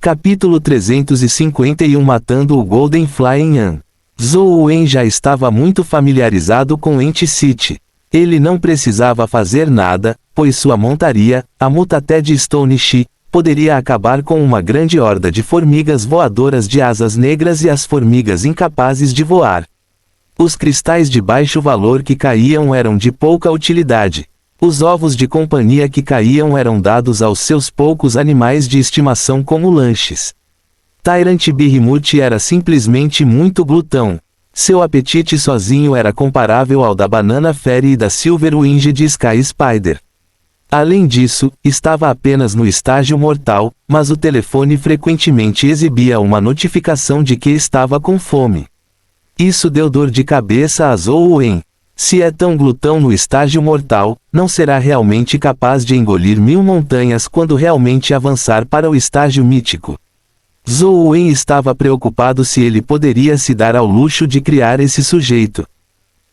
Capítulo 351 Matando o Golden Flying Yan. Zhou Wen já estava muito familiarizado com Ent-City. Ele não precisava fazer nada, pois sua montaria, a Mutated Stone-Shi, poderia acabar com uma grande horda de formigas voadoras de asas negras e as formigas incapazes de voar. Os cristais de baixo valor que caíam eram de pouca utilidade. Os ovos de companhia que caíam eram dados aos seus poucos animais de estimação como lanches. Tyrant Behemoth era simplesmente muito glutão. Seu apetite sozinho era comparável ao da Banana Fairy e da Silver Winged Sky Spider. Além disso, estava apenas no estágio mortal, mas o telefone frequentemente exibia uma notificação de que estava com fome. Isso deu dor de cabeça a Zhou Wen. Se é tão glutão no estágio mortal, não será realmente capaz de engolir 1000 montanhas quando realmente avançar para o estágio mítico. Zhou Wen estava preocupado se ele poderia se dar ao luxo de criar esse sujeito.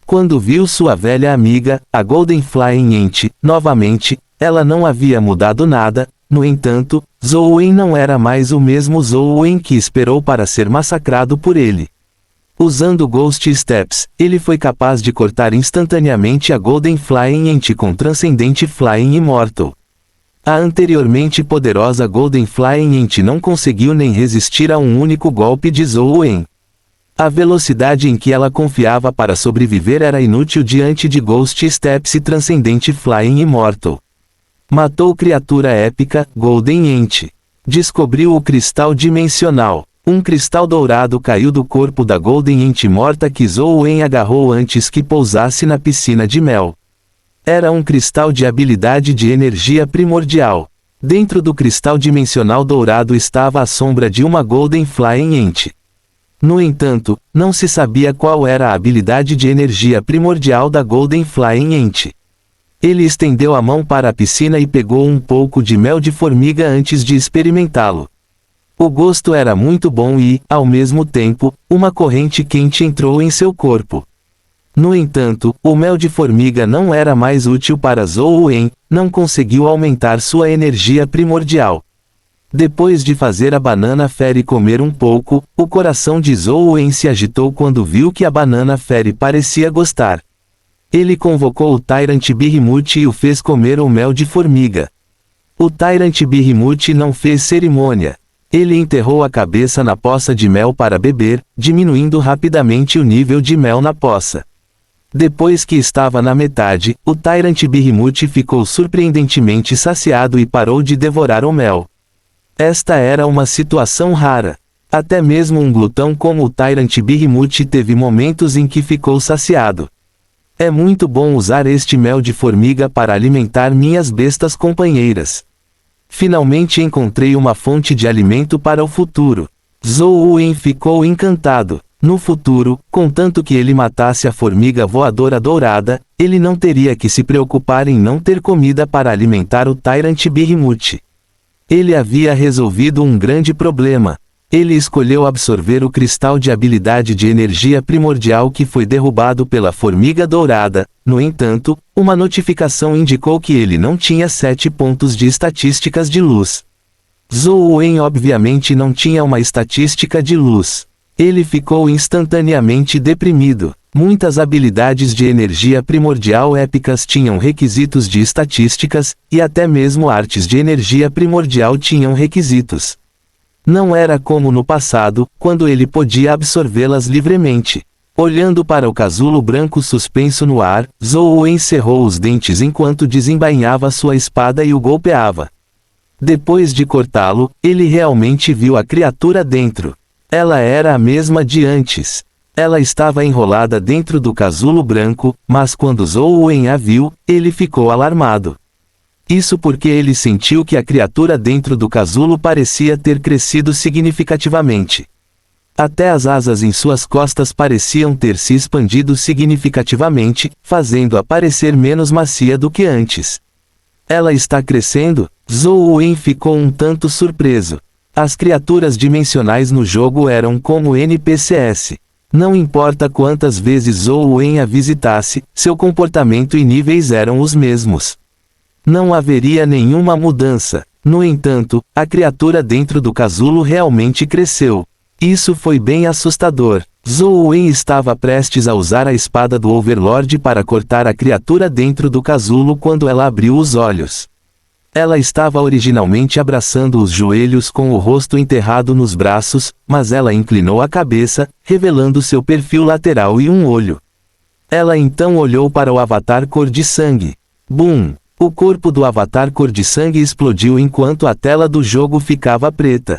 Quando viu sua velha amiga, a Golden Flying Ent, novamente, ela não havia mudado nada. No entanto, Zhou Wen não era mais o mesmo Zhou Wen que esperou para ser massacrado por ele. Usando Ghost Steps, ele foi capaz de cortar instantaneamente a Golden Flying Ent com Transcendente Flying Immortal. A anteriormente poderosa Golden Flying Ent não conseguiu nem resistir a um único golpe de Zhou Wen. A velocidade em que ela confiava para sobreviver era inútil diante de Ghost Steps e Transcendente Flying Immortal. Matou criatura épica, Golden Ent. Descobriu o cristal dimensional. Um cristal dourado caiu do corpo da Golden Ent morta que Zhou Wen agarrou antes que pousasse na piscina de mel. Era um cristal de habilidade de energia primordial. Dentro do cristal dimensional dourado estava a sombra de uma Golden Flying Ent. No entanto, não se sabia qual era a habilidade de energia primordial da Golden Flying Ent. Ele estendeu a mão para a piscina e pegou um pouco de mel de formiga antes de experimentá-lo. O gosto era muito bom e, ao mesmo tempo, uma corrente quente entrou em seu corpo. No entanto, o mel de formiga não era mais útil para Zhou Wen, não conseguiu aumentar sua energia primordial. Depois de fazer a Banana Fairy comer um pouco, o coração de Zhou Wen se agitou quando viu que a Banana Fairy parecia gostar. Ele convocou o Tyrant Behemoth e o fez comer o mel de formiga. O Tyrant Behemoth não fez cerimônia. Ele enterrou a cabeça na poça de mel para beber, diminuindo rapidamente o nível de mel na poça. Depois que estava na metade, o Tyrant Behemoth ficou surpreendentemente saciado e parou de devorar o mel. Esta era uma situação rara. Até mesmo um glutão como o Tyrant Behemoth teve momentos em que ficou saciado. É muito bom usar este mel de formiga para alimentar minhas bestas companheiras. Finalmente encontrei uma fonte de alimento para o futuro. Zhou Wen ficou encantado. No futuro, contanto que ele matasse a formiga voadora dourada, ele não teria que se preocupar em não ter comida para alimentar o Tyrant Behemoth. Ele havia resolvido um grande problema. Ele escolheu absorver o cristal de habilidade de energia primordial que foi derrubado pela formiga dourada. No entanto, uma notificação indicou que ele não tinha 7 pontos de estatísticas de luz. Zhou Wen obviamente não tinha uma estatística de luz. Ele ficou instantaneamente deprimido. Muitas habilidades de energia primordial épicas tinham requisitos de estatísticas, e até mesmo artes de energia primordial tinham requisitos. Não era como no passado, quando ele podia absorvê-las livremente. Olhando para o casulo branco suspenso no ar, Zhou Wen cerrou os dentes enquanto desembainhava sua espada e o golpeava. Depois de cortá-lo, ele realmente viu a criatura dentro. Ela era a mesma de antes. Ela estava enrolada dentro do casulo branco, mas quando Zhou Wen a viu, ele ficou alarmado. Isso porque ele sentiu que a criatura dentro do casulo parecia ter crescido significativamente. Até as asas em suas costas pareciam ter se expandido significativamente, fazendo-a parecer menos macia do que antes. Ela está crescendo? Zhou Wen ficou um tanto surpreso. As criaturas dimensionais no jogo eram como NPCs. Não importa quantas vezes Zhou Wen a visitasse, seu comportamento e níveis eram os mesmos. Não haveria nenhuma mudança. No entanto, a criatura dentro do casulo realmente cresceu. Isso foi bem assustador. Zhou Wen estava prestes a usar a espada do Overlord para cortar a criatura dentro do casulo quando ela abriu os olhos. Ela estava originalmente abraçando os joelhos com o rosto enterrado nos braços, mas ela inclinou a cabeça, revelando seu perfil lateral e um olho. Ela então olhou para o avatar cor de sangue. Bum! O corpo do avatar cor de sangue explodiu enquanto a tela do jogo ficava preta.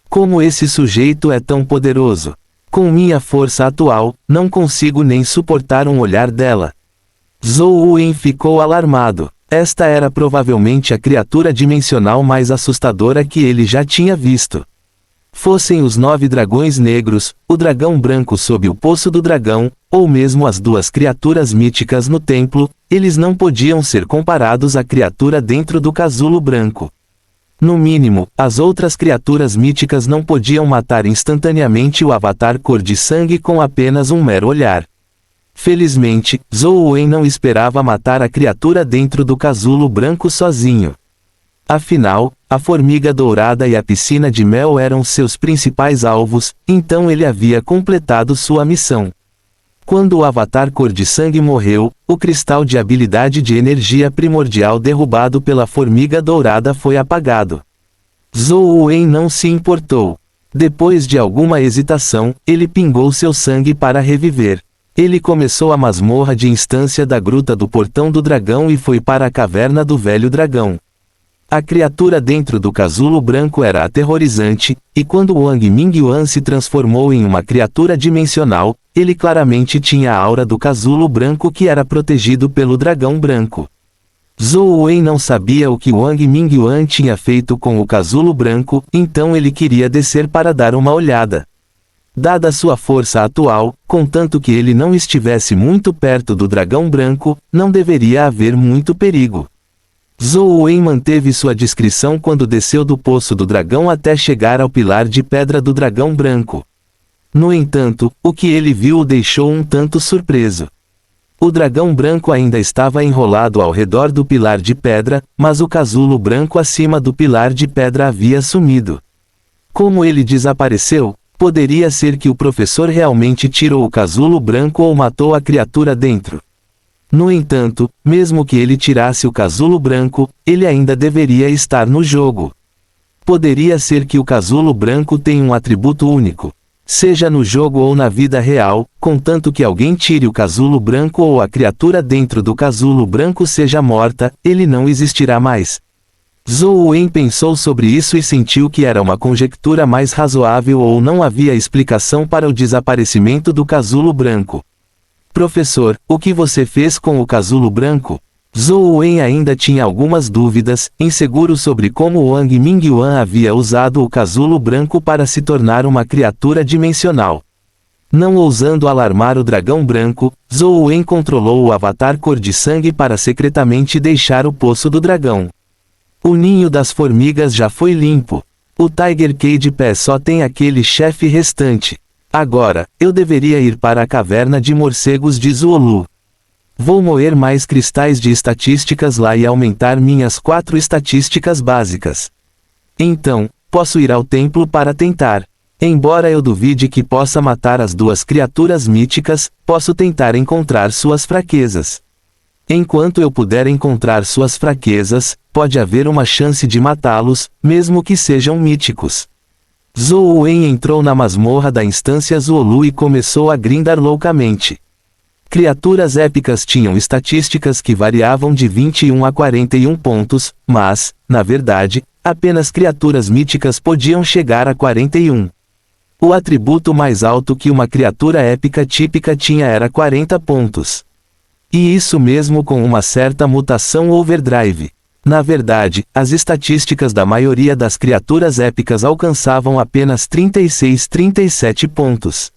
Como esse sujeito é tão poderoso? Com minha força atual, não consigo nem suportar um olhar dela. Zhou Wen ficou alarmado. Esta era provavelmente a criatura dimensional mais assustadora que ele já tinha visto. Fossem os 9 dragões negros, o dragão branco sob o poço do dragão, ou mesmo as 2 criaturas míticas no templo, eles não podiam ser comparados à criatura dentro do casulo branco. No mínimo, as outras criaturas míticas não podiam matar instantaneamente o avatar cor de sangue com apenas um mero olhar. Felizmente, Zhou Wen não esperava matar a criatura dentro do casulo branco sozinho. Afinal, a formiga dourada e a piscina de mel eram seus principais alvos, então ele havia completado sua missão. Quando o avatar cor de sangue morreu, o cristal de habilidade de energia primordial derrubado pela formiga dourada foi apagado. Zhou Wen não se importou. Depois de alguma hesitação, ele pingou seu sangue para reviver. Ele começou a masmorra de instância da Gruta do Portão do Dragão e foi para a caverna do Velho Dragão. A criatura dentro do casulo branco era aterrorizante, e quando Wang Mingyuan se transformou em uma criatura dimensional, ele claramente tinha a aura do casulo branco que era protegido pelo dragão branco. Zhou Wen não sabia o que Wang Mingyuan tinha feito com o casulo branco, então ele queria descer para dar uma olhada. Dada sua força atual, contanto que ele não estivesse muito perto do dragão branco, não deveria haver muito perigo. Zhou Wen manteve sua discrição quando desceu do poço do dragão até chegar ao pilar de pedra do dragão branco. No entanto, o que ele viu o deixou um tanto surpreso. O dragão branco ainda estava enrolado ao redor do pilar de pedra, mas o casulo branco acima do pilar de pedra havia sumido. Como ele desapareceu? Poderia ser que o professor realmente tirou o casulo branco ou matou a criatura dentro. No entanto, mesmo que ele tirasse o casulo branco, ele ainda deveria estar no jogo. Poderia ser que o casulo branco tem um atributo único. Seja no jogo ou na vida real, contanto que alguém tire o casulo branco ou a criatura dentro do casulo branco seja morta, ele não existirá mais. Zhou Wen pensou sobre isso e sentiu que era uma conjectura mais razoável ou não havia explicação para o desaparecimento do casulo branco. Professor, o que você fez com o casulo branco? Zhou Wen ainda tinha algumas dúvidas, inseguro sobre como Wang Mingyuan havia usado o casulo branco para se tornar uma criatura dimensional. Não ousando alarmar o dragão branco, Zhou Wen controlou o avatar cor de sangue para secretamente deixar o poço do dragão. O ninho das formigas já foi limpo. O Tiger Cage Pé só tem aquele chefe restante. Agora, eu deveria ir para a caverna de morcegos de Zuolu. Vou moer mais cristais de estatísticas lá e aumentar minhas 4 estatísticas básicas. Então, posso ir ao templo para tentar. Embora eu duvide que possa matar as 2 criaturas míticas, posso tentar encontrar suas fraquezas. Enquanto eu puder encontrar suas fraquezas, pode haver uma chance de matá-los, mesmo que sejam míticos. Zhou Wen entrou na masmorra da instância Zuolu e começou a grindar loucamente. Criaturas épicas tinham estatísticas que variavam de 21 a 41 pontos, mas, na verdade, apenas criaturas míticas podiam chegar a 41. O atributo mais alto que uma criatura épica típica tinha era 40 pontos. E isso mesmo com uma certa mutação overdrive. Na verdade, as estatísticas da maioria das criaturas épicas alcançavam apenas 36-37 pontos.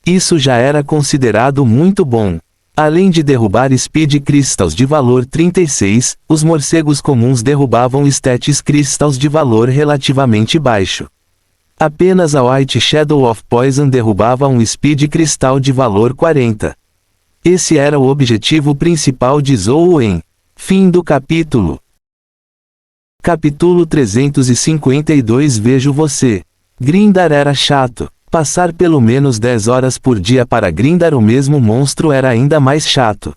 Isso já era considerado muito bom. Além de derrubar Speed Crystals de valor 36, os morcegos comuns derrubavam Status Crystals de valor relativamente baixo. Apenas a White Shadow of Poison derrubava um Speed Crystal de valor 40. Esse era o objetivo principal de Zhou Wen. Fim do capítulo. Capítulo 352 Vejo você. Grindar era chato. Passar pelo menos 10 horas por dia para grindar o mesmo monstro era ainda mais chato.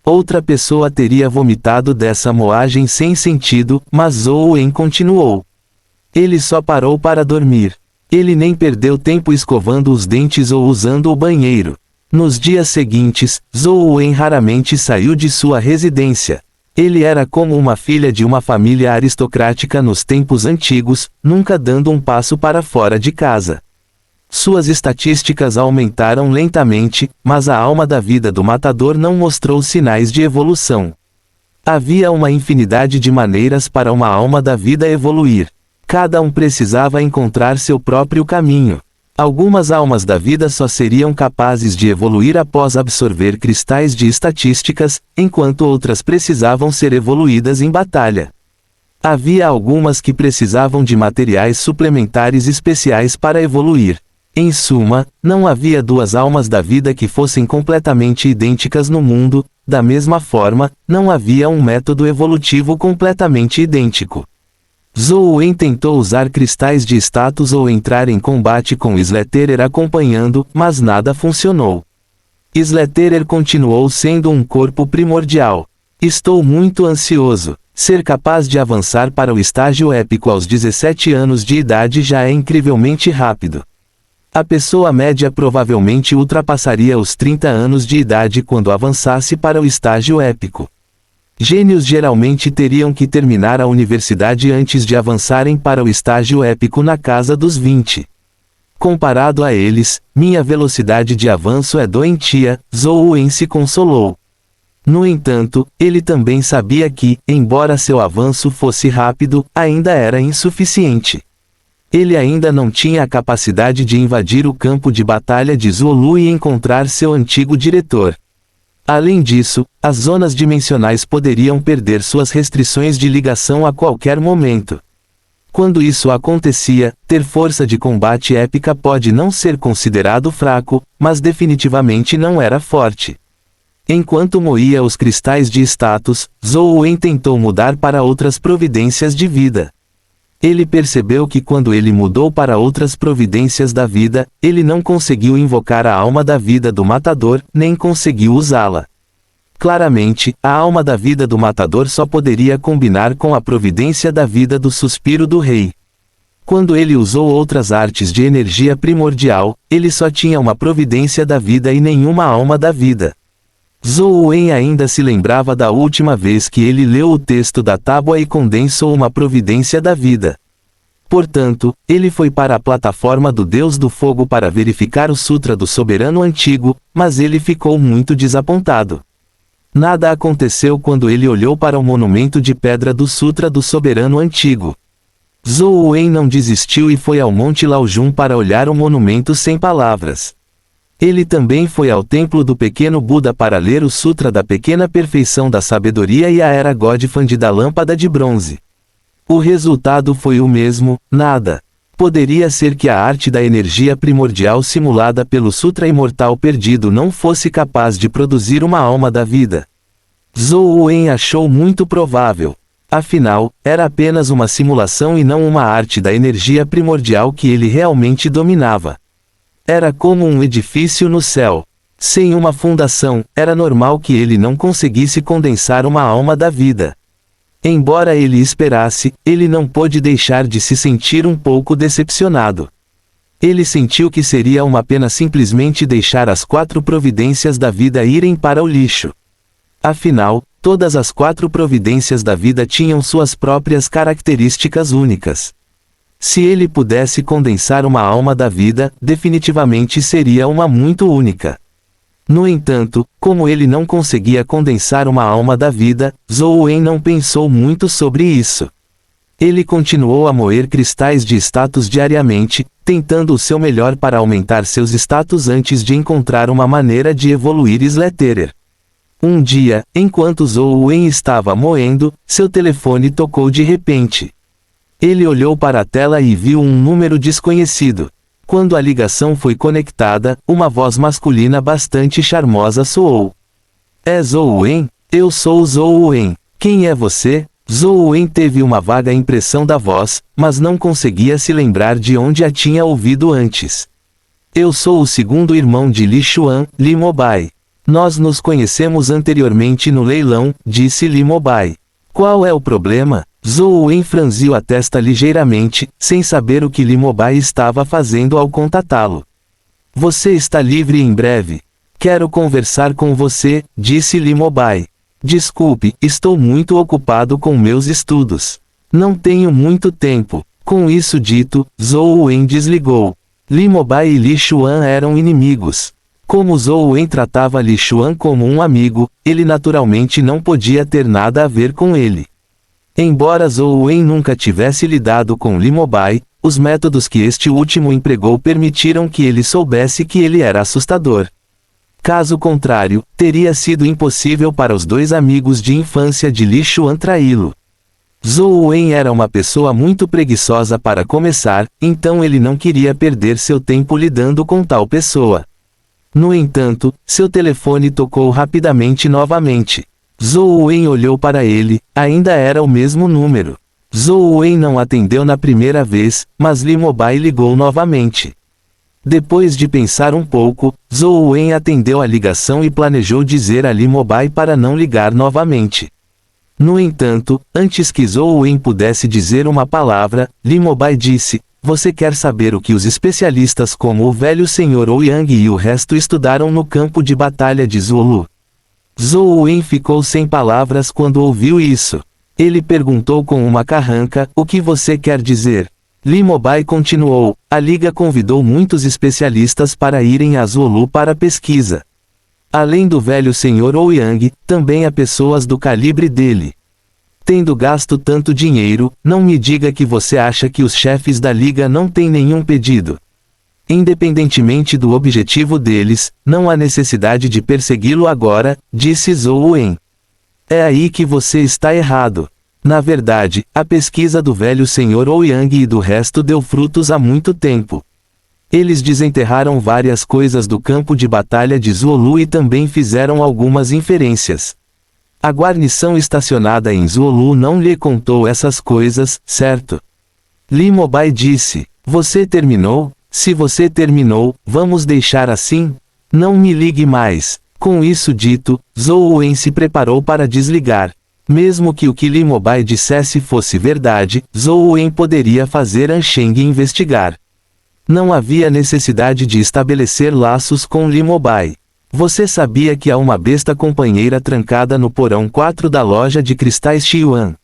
Outra pessoa teria vomitado dessa moagem sem sentido, mas Zhou Wen continuou. Ele só parou para dormir. Ele nem perdeu tempo escovando os dentes ou usando o banheiro. Nos dias seguintes, Zhou Wen raramente saiu de sua residência. Ele era como uma filha de uma família aristocrática nos tempos antigos, nunca dando um passo para fora de casa. Suas estatísticas aumentaram lentamente, mas a alma da vida do matador não mostrou sinais de evolução. Havia uma infinidade de maneiras para uma alma da vida evoluir. Cada um precisava encontrar seu próprio caminho. Algumas almas da vida só seriam capazes de evoluir após absorver cristais de estatísticas, enquanto outras precisavam ser evoluídas em batalha. Havia algumas que precisavam de materiais suplementares especiais para evoluir. Em suma, não havia duas almas da vida que fossem completamente idênticas no mundo, da mesma forma, não havia um método evolutivo completamente idêntico. Zhou Wen tentou usar cristais de status ou entrar em combate com Slatterer acompanhando, mas nada funcionou. Slatterer continuou sendo um corpo primordial. Estou muito ansioso. Ser capaz de avançar para o estágio épico aos 17 anos de idade já é incrivelmente rápido. A pessoa média provavelmente ultrapassaria os 30 anos de idade quando avançasse para o estágio épico. Gênios geralmente teriam que terminar a universidade antes de avançarem para o estágio épico na casa dos 20. Comparado a eles, minha velocidade de avanço é doentia, Zhou Wen se consolou. No entanto, ele também sabia que, embora seu avanço fosse rápido, ainda era insuficiente. Ele ainda não tinha a capacidade de invadir o campo de batalha de Zhuolu e encontrar seu antigo diretor. Além disso, as zonas dimensionais poderiam perder suas restrições de ligação a qualquer momento. Quando isso acontecia, ter força de combate épica pode não ser considerado fraco, mas definitivamente não era forte. Enquanto moía os cristais de status, Zhou Wen tentou mudar para outras providências de vida. Ele percebeu que quando ele mudou para outras providências da vida, ele não conseguiu invocar a alma da vida do matador, nem conseguiu usá-la. Claramente, a alma da vida do matador só poderia combinar com a providência da vida do suspiro do rei. Quando ele usou outras artes de energia primordial, ele só tinha uma providência da vida e nenhuma alma da vida. Zhou Wen ainda se lembrava da última vez que ele leu o texto da tábua e condensou uma providência da vida. Portanto, ele foi para a plataforma do Deus do Fogo para verificar o Sutra do Soberano Antigo, mas ele ficou muito desapontado. Nada aconteceu quando ele olhou para o monumento de pedra do Sutra do Soberano Antigo. Zhou Wen não desistiu e foi ao Monte Laojun para olhar o monumento sem palavras. Ele também foi ao templo do pequeno Buda para ler o Sutra da Pequena Perfeição da Sabedoria e a Era Godfand da Lâmpada de Bronze. O resultado foi o mesmo, nada. Poderia ser que a arte da energia primordial simulada pelo Sutra Imortal Perdido não fosse capaz de produzir uma alma da vida. Zhou Wen achou muito provável. Afinal, era apenas uma simulação e não uma arte da energia primordial que ele realmente dominava. Era como um edifício no céu. Sem uma fundação, era normal que ele não conseguisse condensar uma alma da vida. Embora ele esperasse, ele não pôde deixar de se sentir um pouco decepcionado. Ele sentiu que seria uma pena simplesmente deixar as 4 providências da vida irem para o lixo. Afinal, todas as 4 providências da vida tinham suas próprias características únicas. Se ele pudesse condensar uma alma da vida, definitivamente seria uma muito única. No entanto, como ele não conseguia condensar uma alma da vida, Zhou Wen não pensou muito sobre isso. Ele continuou a moer cristais de status diariamente, tentando o seu melhor para aumentar seus status antes de encontrar uma maneira de evoluir Slatterer. Um dia, enquanto Zhou Wen estava moendo, seu telefone tocou de repente. Ele olhou para a tela e viu um número desconhecido. Quando a ligação foi conectada, uma voz masculina bastante charmosa soou. É Zhou Wen? Eu sou Zhou Wen. Quem é você? Zhou Wen teve uma vaga impressão da voz, mas não conseguia se lembrar de onde a tinha ouvido antes. Eu sou o segundo irmão de Li Xuan, Li Mobai. Nós nos conhecemos anteriormente no leilão, disse Li Mobai. Qual é o problema? Zhou Wen franziu a testa ligeiramente, sem saber o que Li Mobai estava fazendo ao contatá-lo. Você está livre em breve. Quero conversar com você, disse Li Mobai. Desculpe, estou muito ocupado com meus estudos. Não tenho muito tempo. Com isso dito, Zhou Wen desligou. Li Mobai e Li Xuan eram inimigos. Como Zhou Wen tratava Li Xuan como um amigo, ele naturalmente não podia ter nada a ver com ele. Embora Zhou Wen nunca tivesse lidado com Li Mobai, os métodos que este último empregou permitiram que ele soubesse que ele era assustador. Caso contrário, teria sido impossível para os dois amigos de infância de Li Xuan traí-lo. Zhou Wen era uma pessoa muito preguiçosa para começar, então ele não queria perder seu tempo lidando com tal pessoa. No entanto, seu telefone tocou rapidamente novamente. Zhou Wen olhou para ele, ainda era o mesmo número. Zhou Wen não atendeu na primeira vez, mas Li Mobai ligou novamente. Depois de pensar um pouco, Zhou Wen atendeu a ligação e planejou dizer a Li Mobai para não ligar novamente. No entanto, antes que Zhou Wen pudesse dizer uma palavra, Li Mobai disse: Você quer saber o que os especialistas como o velho senhor Ouyang e o resto estudaram no campo de batalha de Zuolu? Zhou Wen ficou sem palavras quando ouviu isso. Ele perguntou com uma carranca: O que você quer dizer? Li Mobai continuou: A Liga convidou muitos especialistas para irem a Zuolu para pesquisa. Além do velho senhor Ouyang, também há pessoas do calibre dele. Tendo gasto tanto dinheiro, não me diga que você acha que os chefes da Liga não têm nenhum pedido. Independentemente do objetivo deles, não há necessidade de persegui-lo agora, disse Zhou Wen. É aí que você está errado. Na verdade, a pesquisa do velho senhor Ouyang e do resto deu frutos há muito tempo. Eles desenterraram várias coisas do campo de batalha de Zuolu e também fizeram algumas inferências. A guarnição estacionada em Zuolu não lhe contou essas coisas, certo? Li Mobai disse: Você terminou? Se você terminou, vamos deixar assim? Não me ligue mais. Com isso dito, Zhou Wen se preparou para desligar. Mesmo que o que Li Mobai dissesse fosse verdade, Zhou Wen poderia fazer Ansheng investigar. Não havia necessidade de estabelecer laços com Li Mobai. Você sabia que há uma besta companheira trancada no porão 4 da loja de cristais Xiuan?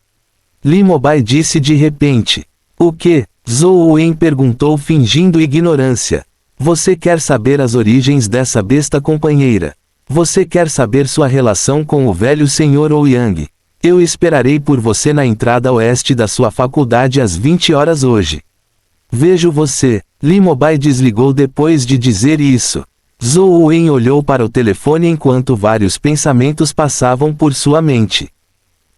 Li Mobai disse de repente. O que? Zhou Wen perguntou fingindo ignorância. Você quer saber as origens dessa besta companheira? Você quer saber sua relação com o velho senhor Ouyang? Eu esperarei por você na entrada oeste da sua faculdade às 20 horas hoje. Vejo você. Li Mobai desligou depois de dizer isso. Zhou Wen olhou para o telefone enquanto vários pensamentos passavam por sua mente.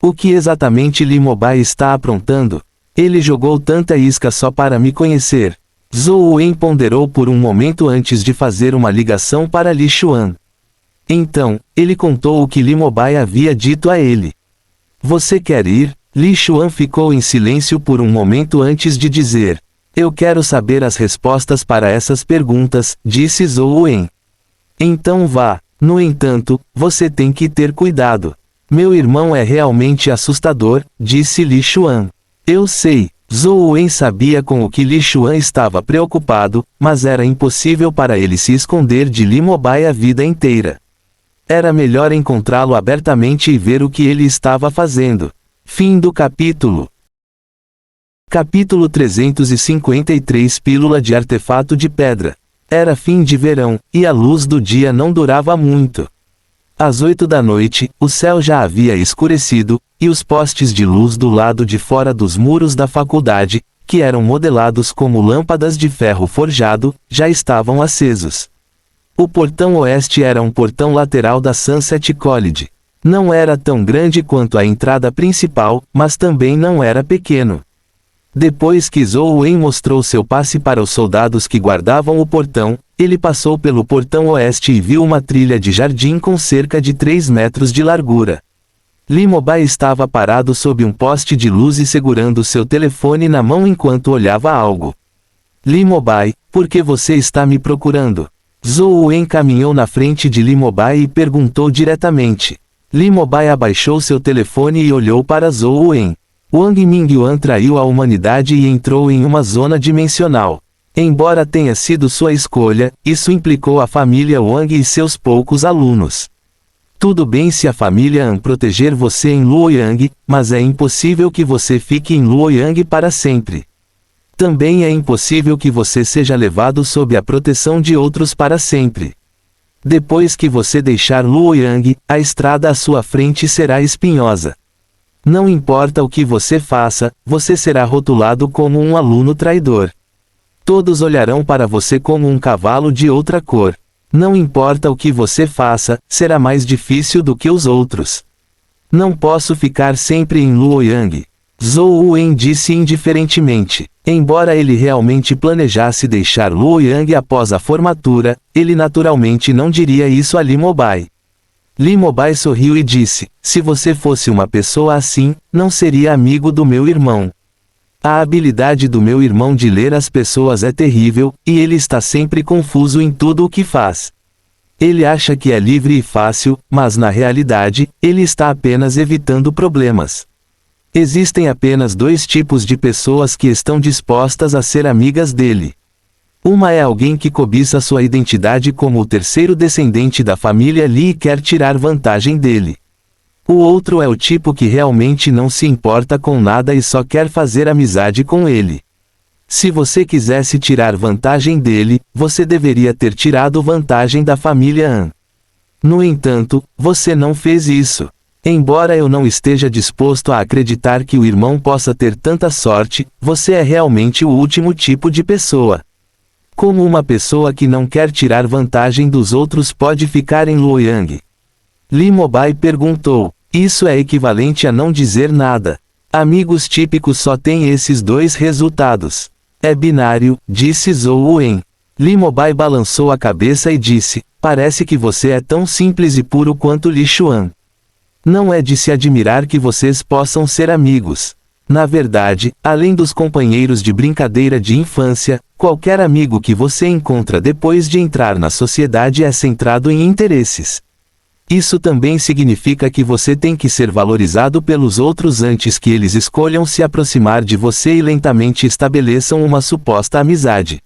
O que exatamente Li Mobai está aprontando? Ele jogou tanta isca só para me conhecer. Zhou Wen ponderou por um momento antes de fazer uma ligação para Li Xuan. Então, ele contou o que Li Mobai havia dito a ele. Você quer ir? Li Xuan ficou em silêncio por um momento antes de dizer. Eu quero saber as respostas para essas perguntas, disse Zhou Wen. Então vá. No entanto, você tem que ter cuidado. Meu irmão é realmente assustador, disse Li Xuan. Eu sei. Zhou Wen sabia com o que Li Xuan estava preocupado, mas era impossível para ele se esconder de Li Mobai a vida inteira. Era melhor encontrá-lo abertamente e ver o que ele estava fazendo. Fim do capítulo. Capítulo 353 Pílula de artefato de pedra. Era fim de verão, e a luz do dia não durava muito. Às 8 da noite, o céu já havia escurecido, e os postes de luz do lado de fora dos muros da faculdade, que eram modelados como lâmpadas de ferro forjado, já estavam acesos. O portão oeste era um portão lateral da Sunset College. Não era tão grande quanto a entrada principal, mas também não era pequeno. Depois que Zhou Wen mostrou seu passe para os soldados que guardavam o portão, ele passou pelo portão oeste e viu uma trilha de jardim com cerca de 3 metros de largura. Li Mobai estava parado sob um poste de luz e segurando seu telefone na mão enquanto olhava algo. Li Mobai, por que você está me procurando? Zhou Wen caminhou na frente de Li Mobai e perguntou diretamente. Li Mobai abaixou seu telefone e olhou para Zhou Wen. Wang Mingyuan traiu a humanidade e entrou em uma zona dimensional. Embora tenha sido sua escolha, isso implicou a família Wang e seus poucos alunos. Tudo bem se a família An proteger você em Luoyang, mas é impossível que você fique em Luoyang para sempre. Também é impossível que você seja levado sob a proteção de outros para sempre. Depois que você deixar Luoyang, a estrada à sua frente será espinhosa. Não importa o que você faça, você será rotulado como um aluno traidor. Todos olharão para você como um cavalo de outra cor. Não importa o que você faça, será mais difícil do que os outros. Não posso ficar sempre em Luoyang. Zhou Wen disse indiferentemente. Embora ele realmente planejasse deixar Luoyang após a formatura, ele naturalmente não diria isso a Li Mobai. Li Mobai sorriu e disse, se você fosse uma pessoa assim, não seria amigo do meu irmão. A habilidade do meu irmão de ler as pessoas é terrível, e ele está sempre confuso em tudo o que faz. Ele acha que é livre e fácil, mas na realidade, ele está apenas evitando problemas. Existem apenas dois tipos de pessoas que estão dispostas a ser amigas dele. Uma é alguém que cobiça sua identidade como o terceiro descendente da família Li e quer tirar vantagem dele. O outro é o tipo que realmente não se importa com nada e só quer fazer amizade com ele. Se você quisesse tirar vantagem dele, você deveria ter tirado vantagem da família An. No entanto, você não fez isso. Embora eu não esteja disposto a acreditar que o irmão possa ter tanta sorte, você é realmente o último tipo de pessoa. Como uma pessoa que não quer tirar vantagem dos outros pode ficar em Luoyang? Li Mobai perguntou. Isso é equivalente a não dizer nada. Amigos típicos só têm esses dois resultados. É binário, disse Zhou Wen. Li Mobai balançou a cabeça e disse, parece que você é tão simples e puro quanto Li Xuan. Não é de se admirar que vocês possam ser amigos. Na verdade, além dos companheiros de brincadeira de infância, qualquer amigo que você encontra depois de entrar na sociedade é centrado em interesses. Isso também significa que você tem que ser valorizado pelos outros antes que eles escolham se aproximar de você e lentamente estabeleçam uma suposta amizade.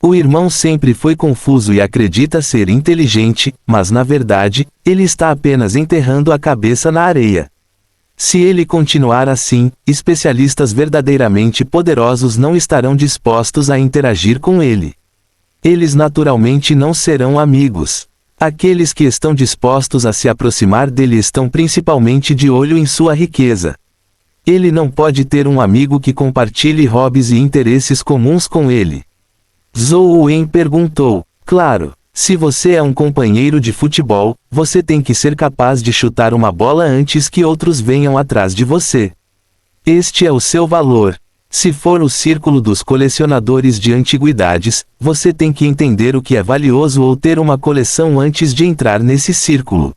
O irmão sempre foi confuso e acredita ser inteligente, mas na verdade, ele está apenas enterrando a cabeça na areia. Se ele continuar assim, especialistas verdadeiramente poderosos não estarão dispostos a interagir com ele. Eles naturalmente não serão amigos. Aqueles que estão dispostos a se aproximar dele estão principalmente de olho em sua riqueza. Ele não pode ter um amigo que compartilhe hobbies e interesses comuns com ele. Zhou Wen perguntou, claro, se você é um companheiro de futebol, você tem que ser capaz de chutar uma bola antes que outros venham atrás de você. Este é o seu valor. Se for o círculo dos colecionadores de antiguidades, você tem que entender o que é valioso ou ter uma coleção antes de entrar nesse círculo.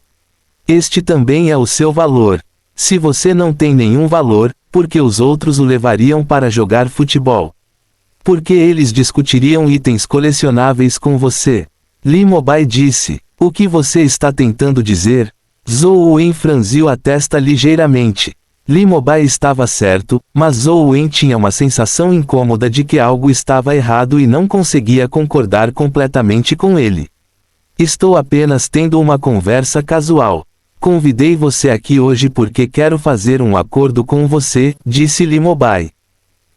Este também é o seu valor. Se você não tem nenhum valor, por que os outros o levariam para jogar futebol? Por que eles discutiriam itens colecionáveis com você? Li Mobai disse, o que você está tentando dizer? Zhou Wen franziu a testa ligeiramente. Li Mobai estava certo, mas Zhou Wen tinha uma sensação incômoda de que algo estava errado e não conseguia concordar completamente com ele. Estou apenas tendo uma conversa casual. Convidei você aqui hoje porque quero fazer um acordo com você, disse Li Mobai.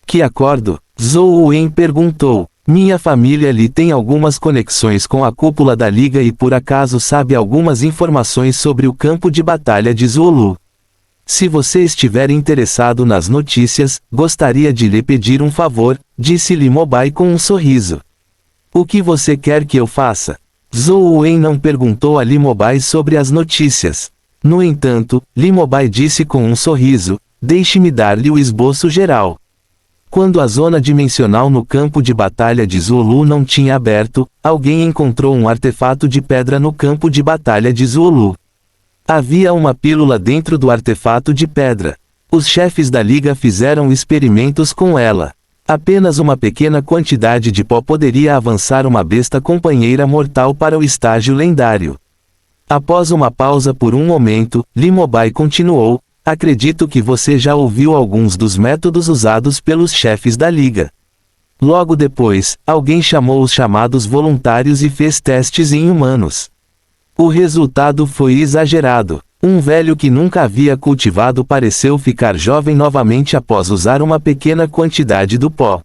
Que acordo? Zhou Wen perguntou. Minha família Li tem algumas conexões com a cúpula da Liga e por acaso sabe algumas informações sobre o campo de batalha de Zuolu. Se você estiver interessado nas notícias, gostaria de lhe pedir um favor, disse Li Mobai com um sorriso. O que você quer que eu faça? Zhou Wen não perguntou a Li Mobai sobre as notícias. No entanto, Li Mobai disse com um sorriso, deixe-me dar-lhe o esboço geral. Quando a zona dimensional no campo de batalha de Zuolu não tinha aberto, alguém encontrou um artefato de pedra no campo de batalha de Zuolu. Havia uma pílula dentro do artefato de pedra. Os chefes da Liga fizeram experimentos com ela. Apenas uma pequena quantidade de pó poderia avançar uma besta companheira mortal para o estágio lendário. Após uma pausa por um momento, Li-Mobile continuou: acredito que você já ouviu alguns dos métodos usados pelos chefes da Liga. Logo depois, alguém chamou os chamados voluntários e fez testes em humanos. O resultado foi exagerado. Um velho que nunca havia cultivado pareceu ficar jovem novamente após usar uma pequena quantidade do pó.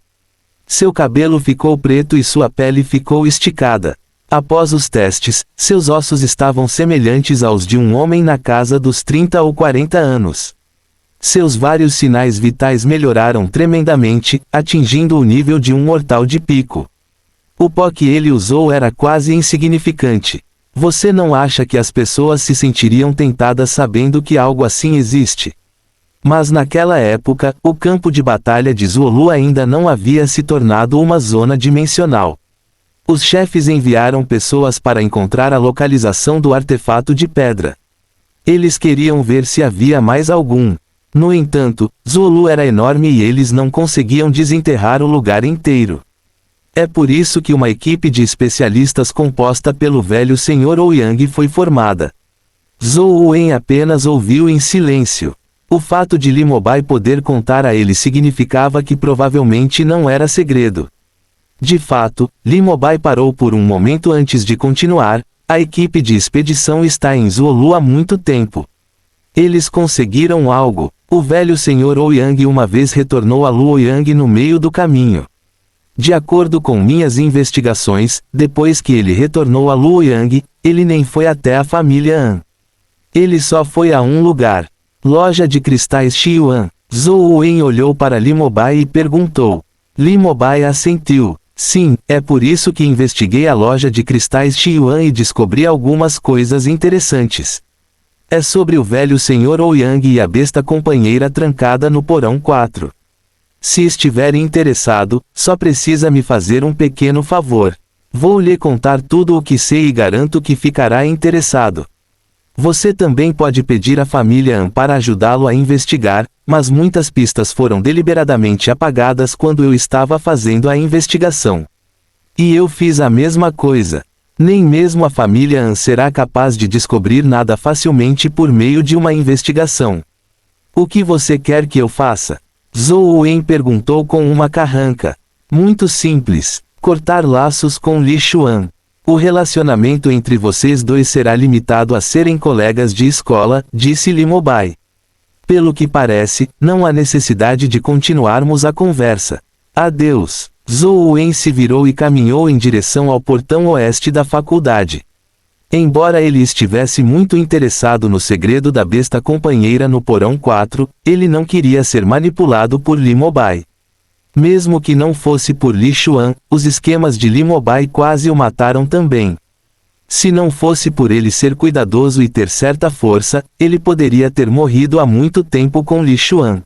Seu cabelo ficou preto e sua pele ficou esticada. Após os testes, seus ossos estavam semelhantes aos de um homem na casa dos 30 ou 40 anos. Seus vários sinais vitais melhoraram tremendamente, atingindo o nível de um mortal de pico. O pó que ele usou era quase insignificante. Você não acha que as pessoas se sentiriam tentadas sabendo que algo assim existe? Mas naquela época, o campo de batalha de Zuulu ainda não havia se tornado uma zona dimensional. Os chefes enviaram pessoas para encontrar a localização do artefato de pedra. Eles queriam ver se havia mais algum. No entanto, Zuulu era enorme e eles não conseguiam desenterrar o lugar inteiro. É por isso que uma equipe de especialistas composta pelo velho Sr. Ouyang foi formada. Zhou Wen apenas ouviu em silêncio. O fato de Li-Mobile poder contar a ele significava que provavelmente não era segredo. De fato, Li-Mobile parou por um momento antes de continuar: a equipe de expedição está em Zuulu há muito tempo. Eles conseguiram algo. O velho Sr. Ouyang uma vez retornou a Luoyang no meio do caminho. De acordo com minhas investigações, depois que ele retornou a Luoyang, ele nem foi até a família An. Ele só foi a um lugar. Loja de cristais Xiuan. Zhou Wen olhou para Li-Mobile e perguntou. Li-Mobile assentiu. Sim, é por isso que investiguei a loja de cristais Xiuan e descobri algumas coisas interessantes. É sobre o velho Sr. Ouyang e a besta companheira trancada no porão 4. Se estiver interessado, só precisa me fazer um pequeno favor. Vou lhe contar tudo o que sei e garanto que ficará interessado. Você também pode pedir à família An para ajudá-lo a investigar, mas muitas pistas foram deliberadamente apagadas quando eu estava fazendo a investigação. E eu fiz a mesma coisa. Nem mesmo a família An será capaz de descobrir nada facilmente por meio de uma investigação. O que você quer que eu faça? Zhou Wen perguntou com uma carranca. Muito simples. Cortar laços com Li Xuan. O relacionamento entre vocês dois será limitado a serem colegas de escola, disse Li-Mobile. Pelo que parece, não há necessidade de continuarmos a conversa. Adeus. Zhou Wen se virou e caminhou em direção ao portão oeste da faculdade. Embora ele estivesse muito interessado no segredo da besta companheira no porão 4, ele não queria ser manipulado por Li-Mobile. Mesmo que não fosse por Li Xuan, os esquemas de Li-Mobile quase o mataram também. Se não fosse por ele ser cuidadoso e ter certa força, ele poderia ter morrido há muito tempo com Li Xuan.